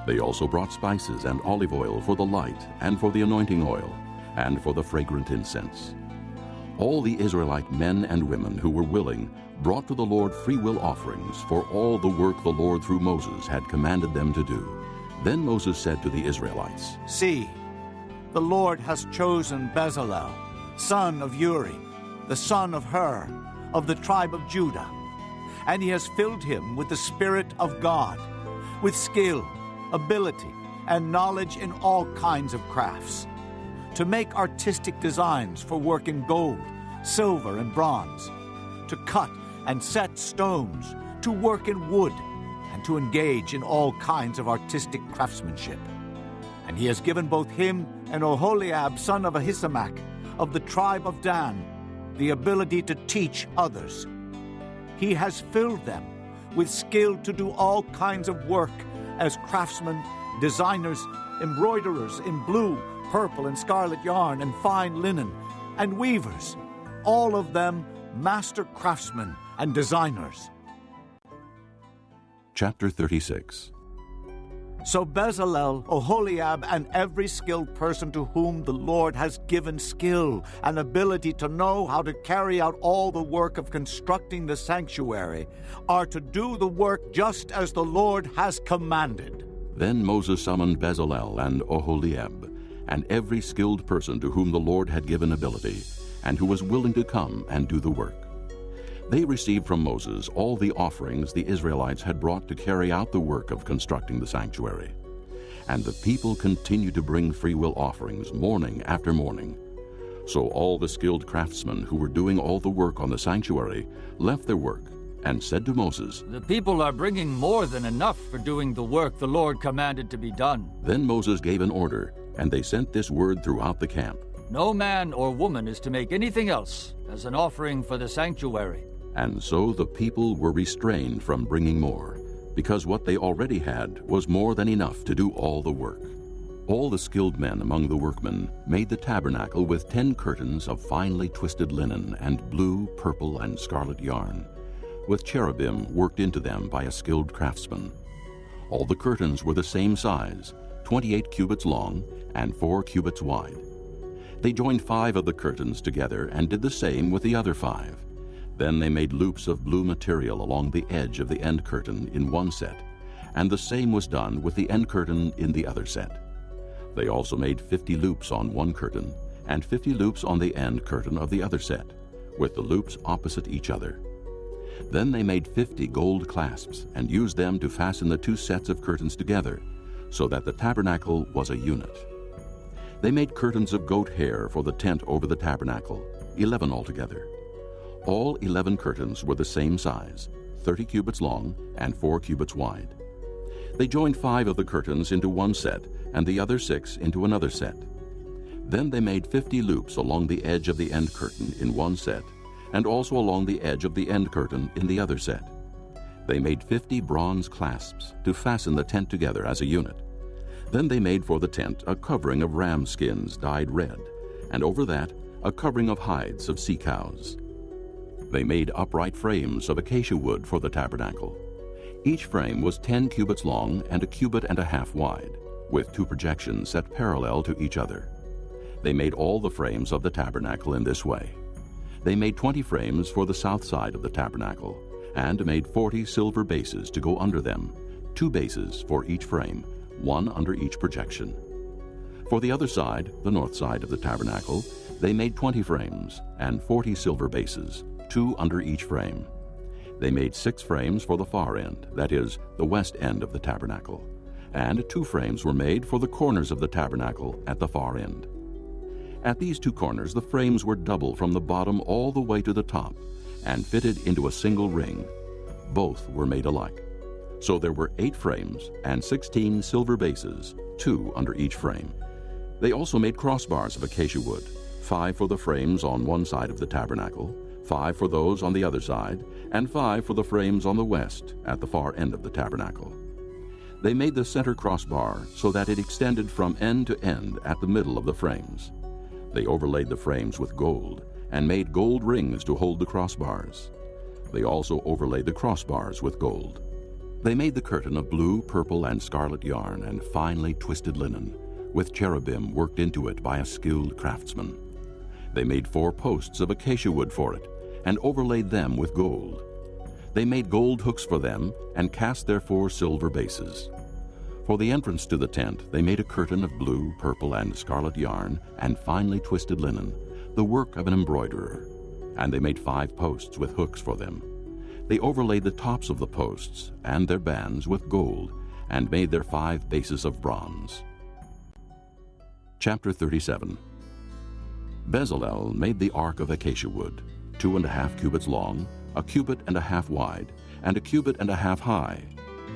They also brought spices and olive oil for the light, and for the anointing oil, and for the fragrant incense. All the Israelite men and women who were willing brought to the Lord freewill offerings for all the work the Lord through Moses had commanded them to do. Then Moses said to the Israelites, See, the Lord has chosen Bezalel, son of Uri, the son of Hur, of the tribe of Judah, and he has filled him with the Spirit of God, with skill, ability, and knowledge in all kinds of crafts, to make artistic designs for work in gold, silver, and bronze, to cut and set stones, to work in wood, and to engage in all kinds of artistic craftsmanship. And he has given both him and Oholiab, son of Ahisamach, of the tribe of Dan, the ability to teach others. He has filled them with skill to do all kinds of work as craftsmen designers, embroiderers in blue, purple, and scarlet yarn and fine linen, and weavers, all of them master craftsmen and designers. Chapter 36. So Bezalel, Oholiab, and every skilled person to whom the Lord has given skill and ability to know how to carry out all the work of constructing the sanctuary are to do the work just as the Lord has commanded. Then Moses summoned Bezalel and Oholiab, and every skilled person to whom the Lord had given ability, and who was willing to come and do the work. They received from Moses all the offerings the Israelites had brought to carry out the work of constructing the sanctuary. And the people continued to bring freewill offerings morning after morning. So all the skilled craftsmen who were doing all the work on the sanctuary left their work and said to Moses, "The people are bringing more than enough for doing the work the Lord commanded to be done." Then Moses gave an order, and they sent this word throughout the camp: "No man or woman is to make anything else as an offering for the sanctuary." And so the people were restrained from bringing more, because what they already had was more than enough to do all the work. All the skilled men among the workmen made the tabernacle with 10 curtains of finely twisted linen and blue, purple, and scarlet yarn, with cherubim worked into them by a skilled craftsman. All the curtains were the same size, 28 cubits long and 4 cubits wide. They joined 5 of the curtains together and did the same with the other 5. Then they made loops of blue material along the edge of the end curtain in one set, and the same was done with the end curtain in the other set. They also made 50 loops on one curtain, and 50 loops on the end curtain of the other set, with the loops opposite each other. Then they made 50 gold clasps, and used them to fasten the 2 sets of curtains together, so that the tabernacle was a unit. They made curtains of goat hair for the tent over the tabernacle, 11 altogether. All 11 curtains were the same size, 30 cubits long and 4 cubits wide. They joined 5 of the curtains into one set, and the other 6 into another set. Then they made 50 loops along the edge of the end curtain in one set, and also along the edge of the end curtain in the other set. They made 50 bronze clasps to fasten the tent together as a unit. Then they made for the tent a covering of ram skins dyed red, and over that a covering of hides of sea cows. They made upright frames of acacia wood for the tabernacle. Each frame was 10 cubits long and 1.5 cubits wide, with 2 projections set parallel to each other. They made all the frames of the tabernacle in this way. They made 20 frames for the south side of the tabernacle, and made 40 silver bases to go under them, 2 bases for each frame, 1 under each projection. For the other side, the north side of the tabernacle, they made 20 frames and 40 silver bases, 2 under each frame. They made 6 frames for the far end, that is, the west end of the tabernacle, and 2 frames were made for the corners of the tabernacle at the far end. At these 2 corners the frames were double from the bottom all the way to the top, and fitted into a single ring. Both were made alike. So there were 8 frames and 16 silver bases, 2 under each frame. They also made crossbars of acacia wood, 5 for the frames on one side of the tabernacle, 5 for those on the other side, and 5 for the frames on the west at the far end of the tabernacle. They made the center crossbar so that it extended from end to end at the middle of the frames. They overlaid the frames with gold, and made gold rings to hold the crossbars. They also overlaid the crossbars with gold. They made the curtain of blue, purple, and scarlet yarn and finely twisted linen, with cherubim worked into it by a skilled craftsman. They made 4 posts of acacia wood for it, and overlaid them with gold. They made gold hooks for them, and cast their 4 silver bases. For the entrance to the tent they made a curtain of blue, purple, and scarlet yarn and finely twisted linen, the work of an embroiderer. And they made 5 posts with hooks for them. They overlaid the tops of the posts and their bands with gold, and made their 5 bases of bronze. Chapter 37. Bezalel made the ark of acacia wood, 2.5 cubits long, 1.5 cubits wide, and 1.5 cubits high.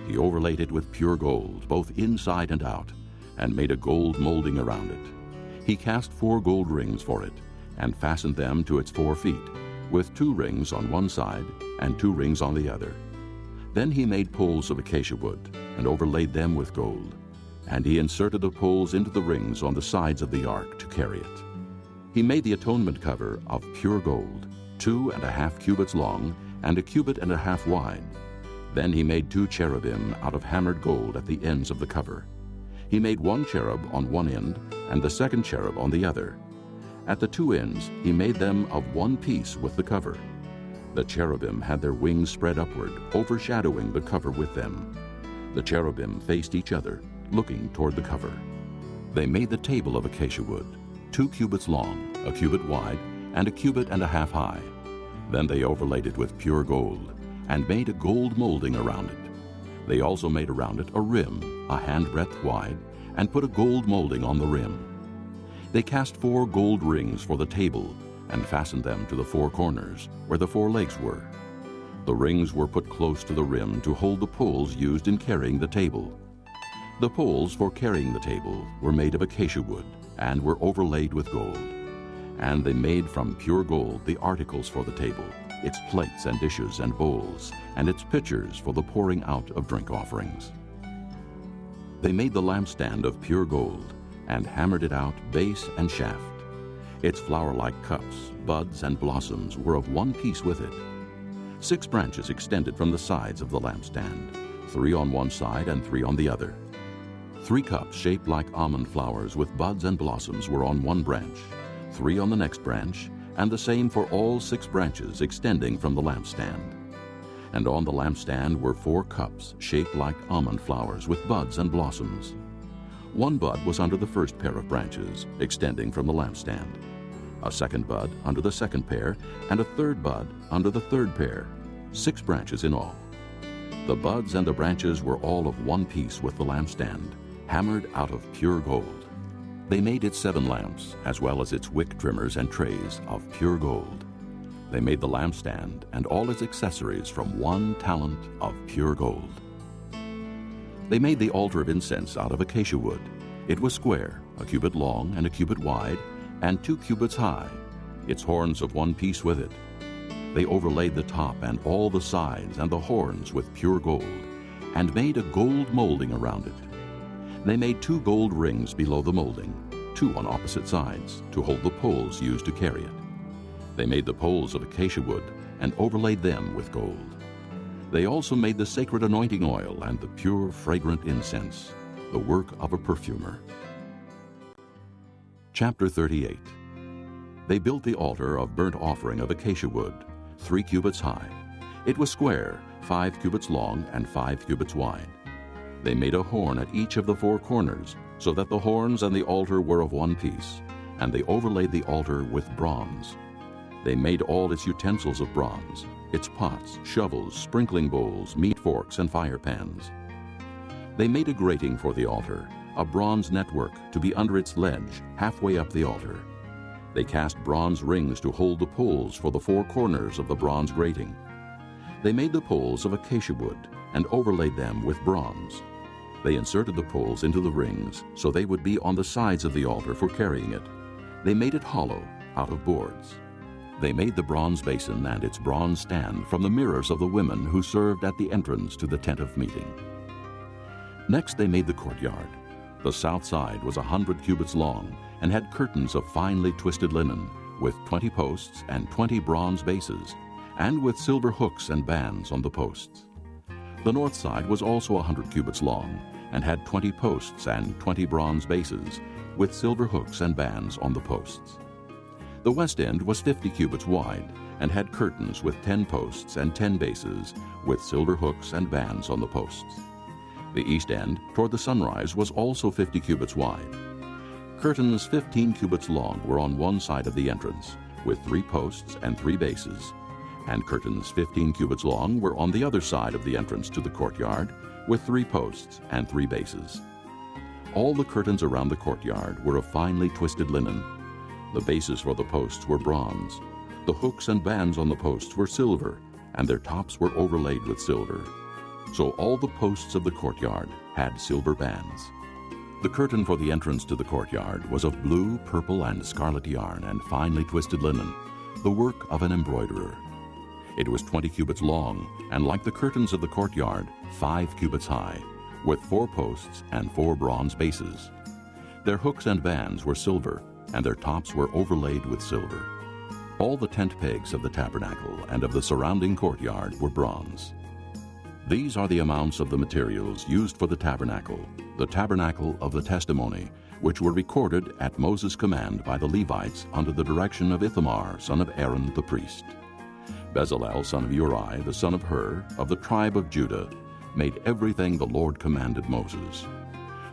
He overlaid it with pure gold, both inside and out, and made a gold molding around it. He cast 4 gold rings for it, and fastened them to its 4 feet, with 2 rings on one side and 2 rings on the other. Then he made poles of acacia wood, and overlaid them with gold, And he inserted the poles into the rings on the sides of the ark to carry it. He made the atonement cover of pure gold, 2.5 cubits long and 1.5 cubits wide. Then he made 2 cherubim out of hammered gold at the ends of the cover. He made 1 cherub on one end and the second cherub on the other. At the 2 ends he made them of one piece with the cover. The cherubim had their wings spread upward, overshadowing the cover with them. The cherubim faced each other, looking toward the cover. They made the table of acacia wood, 2 cubits long, 1 cubit wide, and 1.5 cubits high. Then they overlaid it with pure gold, and made a gold molding around it. They also made around it a rim, a handbreadth wide, and put a gold molding on the rim. They cast 4 gold rings for the table, and fastened them to the 4 corners, where the 4 legs were. The rings were put close to the rim to hold the poles used in carrying the table. The poles for carrying the table were made of acacia wood, and were overlaid with gold. And they made from pure gold the articles for the table, its plates and dishes and bowls, and its pitchers for the pouring out of drink offerings. They made the lampstand of pure gold, and hammered it out base and shaft. Its flower-like cups, buds, and blossoms were of one piece with it. 6 branches extended from the sides of the lampstand, 3 on one side and 3 on the other. 3 cups shaped like almond flowers with buds and blossoms were on one branch, 3 on the next branch, and the same for all 6 branches extending from the lampstand. And on the lampstand were 4 cups shaped like almond flowers with buds and blossoms. 1 bud was under the first pair of branches, extending from the lampstand, a 2nd bud under the 2nd pair, and a 3rd bud under the 3rd pair, 6 branches in all. The buds and the branches were all of one piece with the lampstand, hammered out of pure gold. They made its 7 lamps, as well as its wick trimmers and trays, of pure gold. They made the lampstand and all its accessories from 1 talent of pure gold. They made the altar of incense out of acacia wood. It was square, 1 cubit long and 1 cubit wide, and 2 cubits high, its horns of one piece with it. They overlaid the top and all the sides and the horns with pure gold, and made a gold molding around it. They made 2 gold rings below the molding, 2 on opposite sides, to hold the poles used to carry it. They made the poles of acacia wood and overlaid them with gold. They also made the sacred anointing oil and the pure, fragrant incense, the work of a perfumer. Chapter 38. They built the altar of burnt offering of acacia wood, 3 cubits high. It was square, 5 cubits long and 5 cubits wide. They made a horn at each of the 4 corners, so that the horns and the altar were of one piece, and they overlaid the altar with bronze. They made all its utensils of bronze, its pots, shovels, sprinkling bowls, meat forks, and fire pans. They made a grating for the altar, a bronze network to be under its ledge, halfway up the altar. They cast bronze rings to hold the poles for the 4 corners of the bronze grating. They made the poles of acacia wood and overlaid them with bronze. They inserted the poles into the rings so they would be on the sides of the altar for carrying it. They made it hollow out of boards. They made the bronze basin and its bronze stand from the mirrors of the women who served at the entrance to the tent of meeting. Next they made the courtyard. The south side was 100 cubits long and had curtains of finely twisted linen, with 20 posts and 20 bronze bases, and with silver hooks and bands on the posts. The north side was also 100 cubits long and had 20 posts and 20 bronze bases, with silver hooks and bands on the posts. The west end was 50 cubits wide and had curtains with 10 posts and 10 bases, with silver hooks and bands on the posts. The east end, toward the sunrise, was also 50 cubits wide. Curtains 15 cubits long were on one side of the entrance, with 3 posts and 3 bases, and curtains 15 cubits long were on the other side of the entrance to the courtyard, with 3 posts and 3 bases. All the curtains around the courtyard were of finely twisted linen. The bases for the posts were bronze. The hooks and bands on the posts were silver, and their tops were overlaid with silver. So all the posts of the courtyard had silver bands. The curtain for the entrance to the courtyard was of blue, purple, and scarlet yarn and finely twisted linen, the work of an embroiderer. It was 20 cubits long, and like the curtains of the courtyard, 5 cubits high, with 4 posts and 4 bronze bases. Their hooks and bands were silver, and their tops were overlaid with silver. All the tent pegs of the tabernacle and of the surrounding courtyard were bronze. These are the amounts of the materials used for the tabernacle of the testimony, which were recorded at Moses' command by the Levites under the direction of Ithamar, son of Aaron the priest. Bezalel, son of Uri, the son of Hur, of the tribe of Judah, made everything the Lord commanded Moses.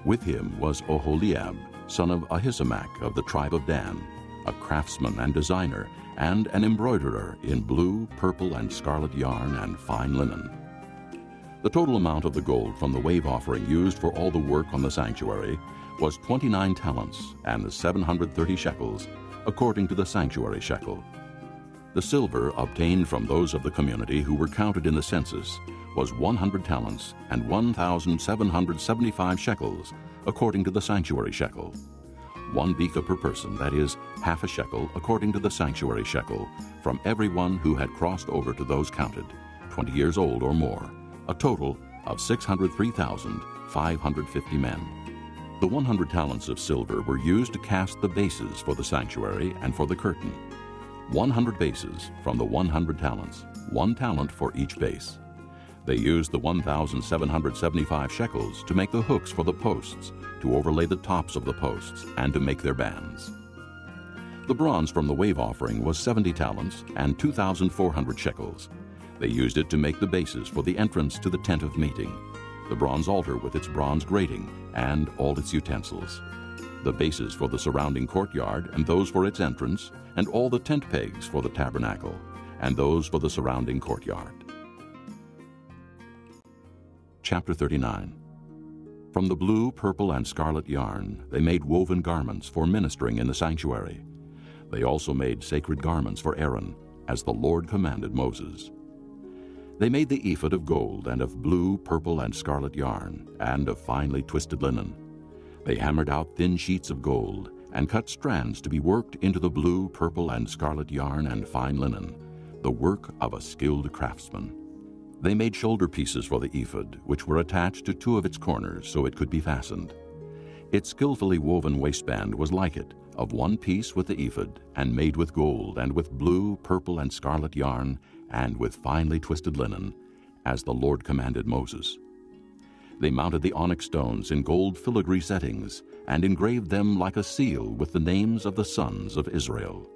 With him was Oholiab, son of Ahisamach of the tribe of Dan, a craftsman and designer, and an embroiderer in blue, purple, and scarlet yarn and fine linen. The total amount of the gold from the wave offering used for all the work on the sanctuary was 29 talents and 730 shekels, according to the sanctuary shekel. The silver obtained from those of the community who were counted in the census was 100 talents and 1,775 shekels, according to the sanctuary shekel. 1 beka per person, that is, half a shekel, according to the sanctuary shekel, from everyone who had crossed over to those counted, 20 years old or more, a total of 603,550 men. The 100 talents of silver were used to cast the bases for the sanctuary and for the curtain. 100 bases from the 100 talents, 1 talent for each base. They used the 1,775 shekels to make the hooks for the posts, to overlay the tops of the posts, and to make their bands. The bronze from the wave offering was 70 talents and 2,400 shekels. They used it to make the bases for the entrance to the tent of meeting, the bronze altar with its bronze grating and all its utensils, the bases for the surrounding courtyard and those for its entrance, and all the tent pegs for the tabernacle, and those for the surrounding courtyard. Chapter 39. From the blue, purple, and scarlet yarn they made woven garments for ministering in the sanctuary. They also made sacred garments for Aaron, as the Lord commanded Moses. They made the ephod of gold and of blue, purple, and scarlet yarn, and of finely twisted linen. They hammered out thin sheets of gold, and cut strands to be worked into the blue, purple, and scarlet yarn and fine linen, the work of a skilled craftsman. They made shoulder pieces for the ephod, which were attached to 2 of its corners so it could be fastened. Its skillfully woven waistband was like it, of 1 piece with the ephod, and made with gold, and with blue, purple, and scarlet yarn, and with finely twisted linen, as the Lord commanded Moses. They mounted the onyx stones in gold filigree settings, and engraved them like a seal with the names of the sons of Israel.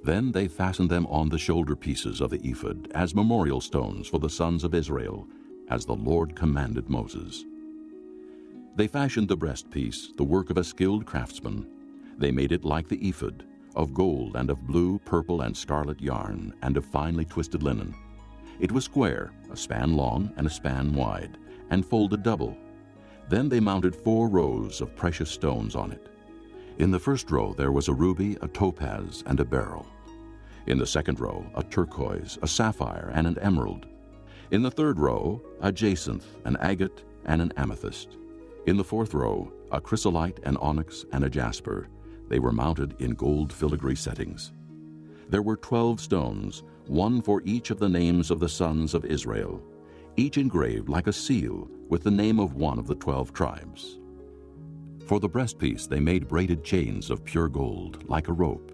Then they fastened them on the shoulder pieces of the ephod as memorial stones for the sons of Israel, as the Lord commanded Moses. They fashioned the breastpiece, the work of a skilled craftsman. They made it like the ephod, of gold and of blue, purple, and scarlet yarn, and of finely twisted linen. It was square, a span long and a span wide, and folded double. Then they mounted 4 rows of precious stones on it. In the first row there was a ruby, a topaz, and a beryl. In the second row, a turquoise, a sapphire, and an emerald. In the third row, a jacinth, an agate, and an amethyst. In the fourth row, a chrysolite, an onyx, and a jasper. They were mounted in gold filigree settings. There were 12 stones, 1 for each of the names of the sons of Israel, each engraved like a seal with the name of one of the 12 tribes. For the breastpiece they made braided chains of pure gold, like a rope.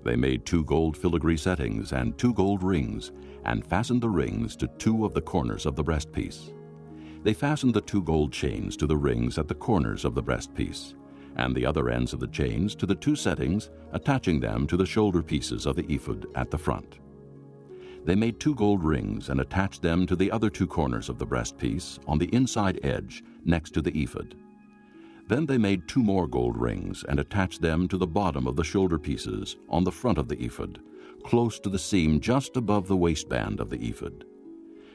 They made 2 gold filigree settings and 2 gold rings, and fastened the rings to 2 of the corners of the breastpiece. They fastened the 2 gold chains to the rings at the corners of the breastpiece, and the other ends of the chains to the 2 settings, attaching them to the shoulder pieces of the ephod at the front. They made 2 gold rings and attached them to the other 2 corners of the breastpiece on the inside edge next to the ephod. Then they made 2 more gold rings and attached them to the bottom of the shoulder pieces on the front of the ephod, close to the seam just above the waistband of the ephod.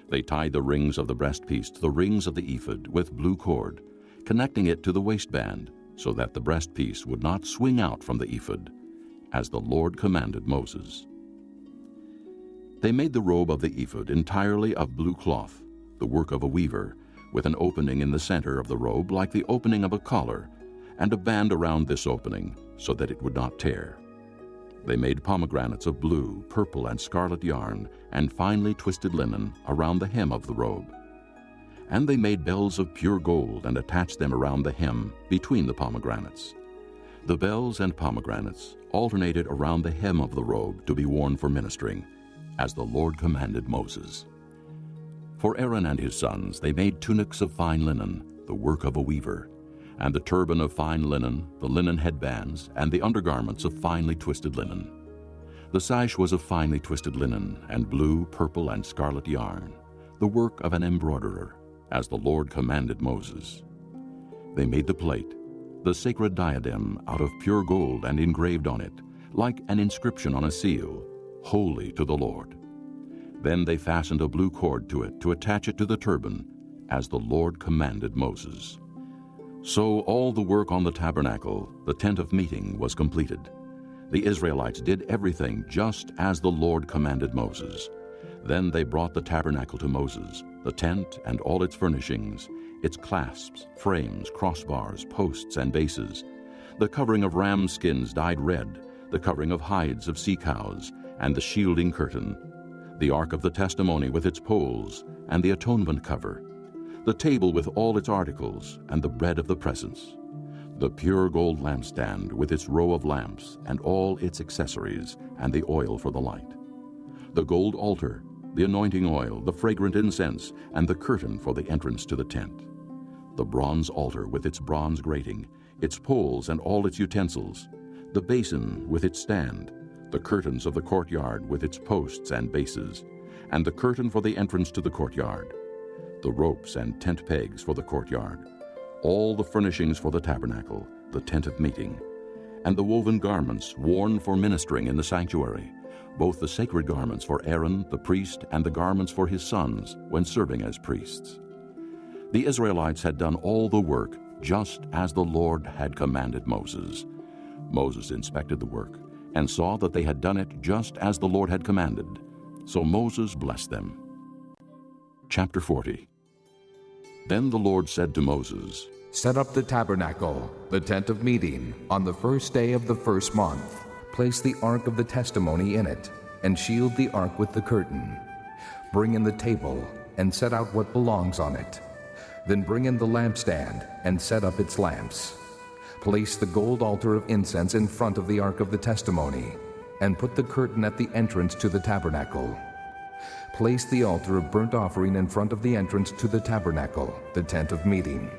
They tied the rings of the breastpiece to the rings of the ephod with blue cord, connecting it to the waistband, so that the breastpiece would not swing out from the ephod, as the Lord commanded Moses. They made the robe of the ephod entirely of blue cloth, the work of a weaver, with an opening in the center of the robe like the opening of a collar, and a band around this opening, so that it would not tear. They made pomegranates of blue, purple, and scarlet yarn, and finely twisted linen around the hem of the robe. And they made bells of pure gold and attached them around the hem between the pomegranates. The bells and pomegranates alternated around the hem of the robe to be worn for ministering, as the Lord commanded Moses. For Aaron and his sons they made tunics of fine linen, the work of a weaver, and the turban of fine linen, the linen headbands, and the undergarments of finely twisted linen. The sash was of finely twisted linen, and blue, purple, and scarlet yarn, the work of an embroiderer, as the Lord commanded Moses. They made the plate, the sacred diadem, out of pure gold and engraved on it, like an inscription on a seal, "Holy to the Lord." Then they fastened a blue cord to it to attach it to the turban, as the Lord commanded Moses. So all the work on the tabernacle, the tent of meeting, was completed. The Israelites did everything just as the Lord commanded Moses. Then they brought the tabernacle to Moses, the tent and all its furnishings, its clasps, frames, crossbars, posts, and bases, the covering of ram skins dyed red, the covering of hides of sea cows, and the shielding curtain, the ark of the testimony with its poles, and the atonement cover, the table with all its articles, and the bread of the presence, the pure gold lampstand with its row of lamps, and all its accessories, and the oil for the light, the gold altar, the anointing oil, the fragrant incense, and the curtain for the entrance to the tent, the bronze altar with its bronze grating, its poles and all its utensils, the basin with its stand, the curtains of the courtyard with its posts and bases, and the curtain for the entrance to the courtyard, the ropes and tent pegs for the courtyard, all the furnishings for the tabernacle, the tent of meeting, and the woven garments worn for ministering in the sanctuary, both the sacred garments for Aaron the priest and the garments for his sons when serving as priests. The Israelites had done all the work just as the Lord had commanded Moses. Moses inspected the work and saw that they had done it just as the Lord had commanded. So Moses blessed them. Chapter 40. Then the Lord said to Moses, Set up the tabernacle, the tent of meeting, on the first day of the first month. Place the ark of the testimony in it, and shield the ark with the curtain. Bring in the table, and set out what belongs on it. Then bring in the lampstand, and set up its lamps. Place the gold altar of incense in front of the ark of the testimony, and put the curtain at the entrance to the tabernacle. Place the altar of burnt offering in front of the entrance to the tabernacle, the tent of meeting.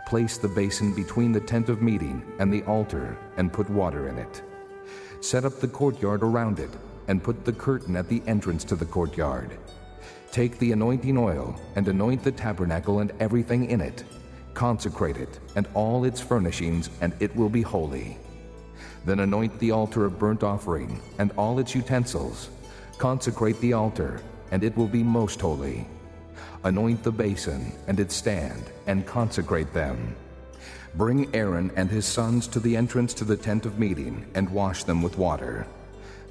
Place the basin between the tent of meeting and the altar, and put water in it. Set up the courtyard around it, and put the curtain at the entrance to the courtyard. Take the anointing oil, and anoint the tabernacle and everything in it. Consecrate it, and all its furnishings, and it will be holy. Then anoint the altar of burnt offering, and all its utensils. Consecrate the altar, and it will be most holy. Anoint the basin and its stand, and consecrate them. Bring Aaron and his sons to the entrance to the tent of meeting, and wash them with water.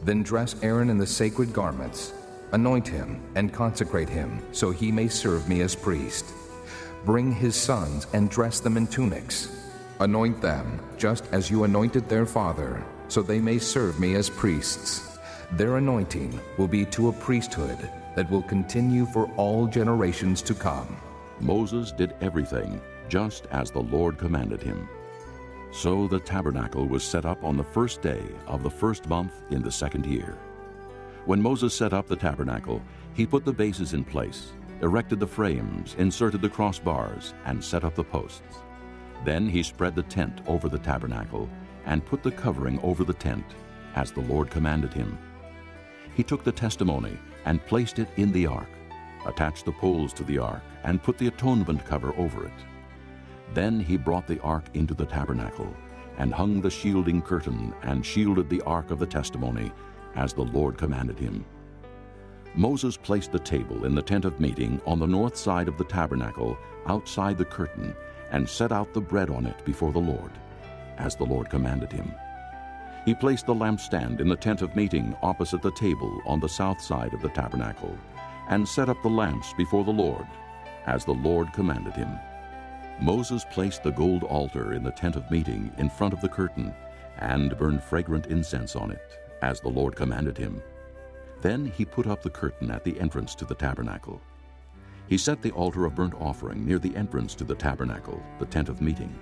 Then dress Aaron in the sacred garments. Anoint him and consecrate him, so he may serve me as priest. Bring his sons and dress them in tunics. Anoint them, just as you anointed their father, so they may serve me as priests. Their anointing will be to a priesthood that will continue for all generations to come. Moses did everything just as the Lord commanded him. So the tabernacle was set up on the first day of the first month in the second year. When Moses set up the tabernacle, he put the bases in place, erected the frames, inserted the crossbars, and set up the posts. Then he spread the tent over the tabernacle and put the covering over the tent, as the Lord commanded him. He took the testimony and placed it in the ark, attached the poles to the ark, and put the atonement cover over it. Then he brought the ark into the tabernacle, and hung the shielding curtain, and shielded the ark of the testimony, as the Lord commanded him. Moses placed the table in the tent of meeting on the north side of the tabernacle, outside the curtain, and set out the bread on it before the Lord, as the Lord commanded him. He placed the lampstand in the tent of meeting opposite the table on the south side of the tabernacle, and set up the lamps before the Lord, as the Lord commanded him. Moses placed the gold altar in the tent of meeting in front of the curtain, and burned fragrant incense on it, as the Lord commanded him. Then he put up the curtain at the entrance to the tabernacle. He set the altar of burnt offering near the entrance to the tabernacle, the tent of meeting,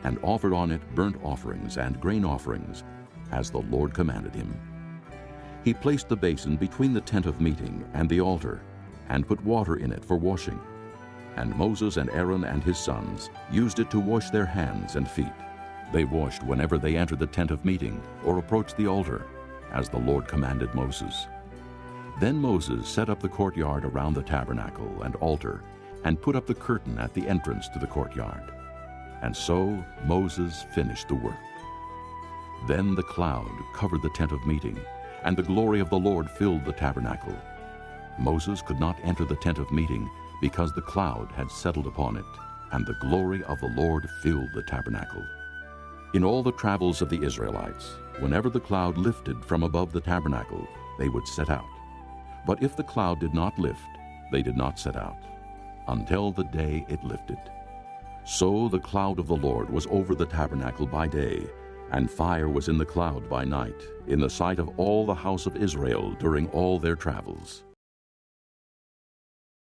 and offered on it burnt offerings and grain offerings, as the Lord commanded him. He placed the basin between the tent of meeting and the altar, and put water in it for washing. And Moses and Aaron and his sons used it to wash their hands and feet. They washed whenever they entered the tent of meeting or approached the altar, as the Lord commanded Moses. Then Moses set up the courtyard around the tabernacle and altar, and put up the curtain at the entrance to the courtyard. And so Moses finished the work. Then the cloud covered the tent of meeting, and the glory of the Lord filled the tabernacle. Moses could not enter the tent of meeting, because the cloud had settled upon it, and the glory of the Lord filled the tabernacle. In all the travels of the Israelites, whenever the cloud lifted from above the tabernacle, they would set out. But if the cloud did not lift, they did not set out, until the day it lifted. So the cloud of the Lord was over the tabernacle by day, and fire was in the cloud by night, in the sight of all the house of Israel during all their travels.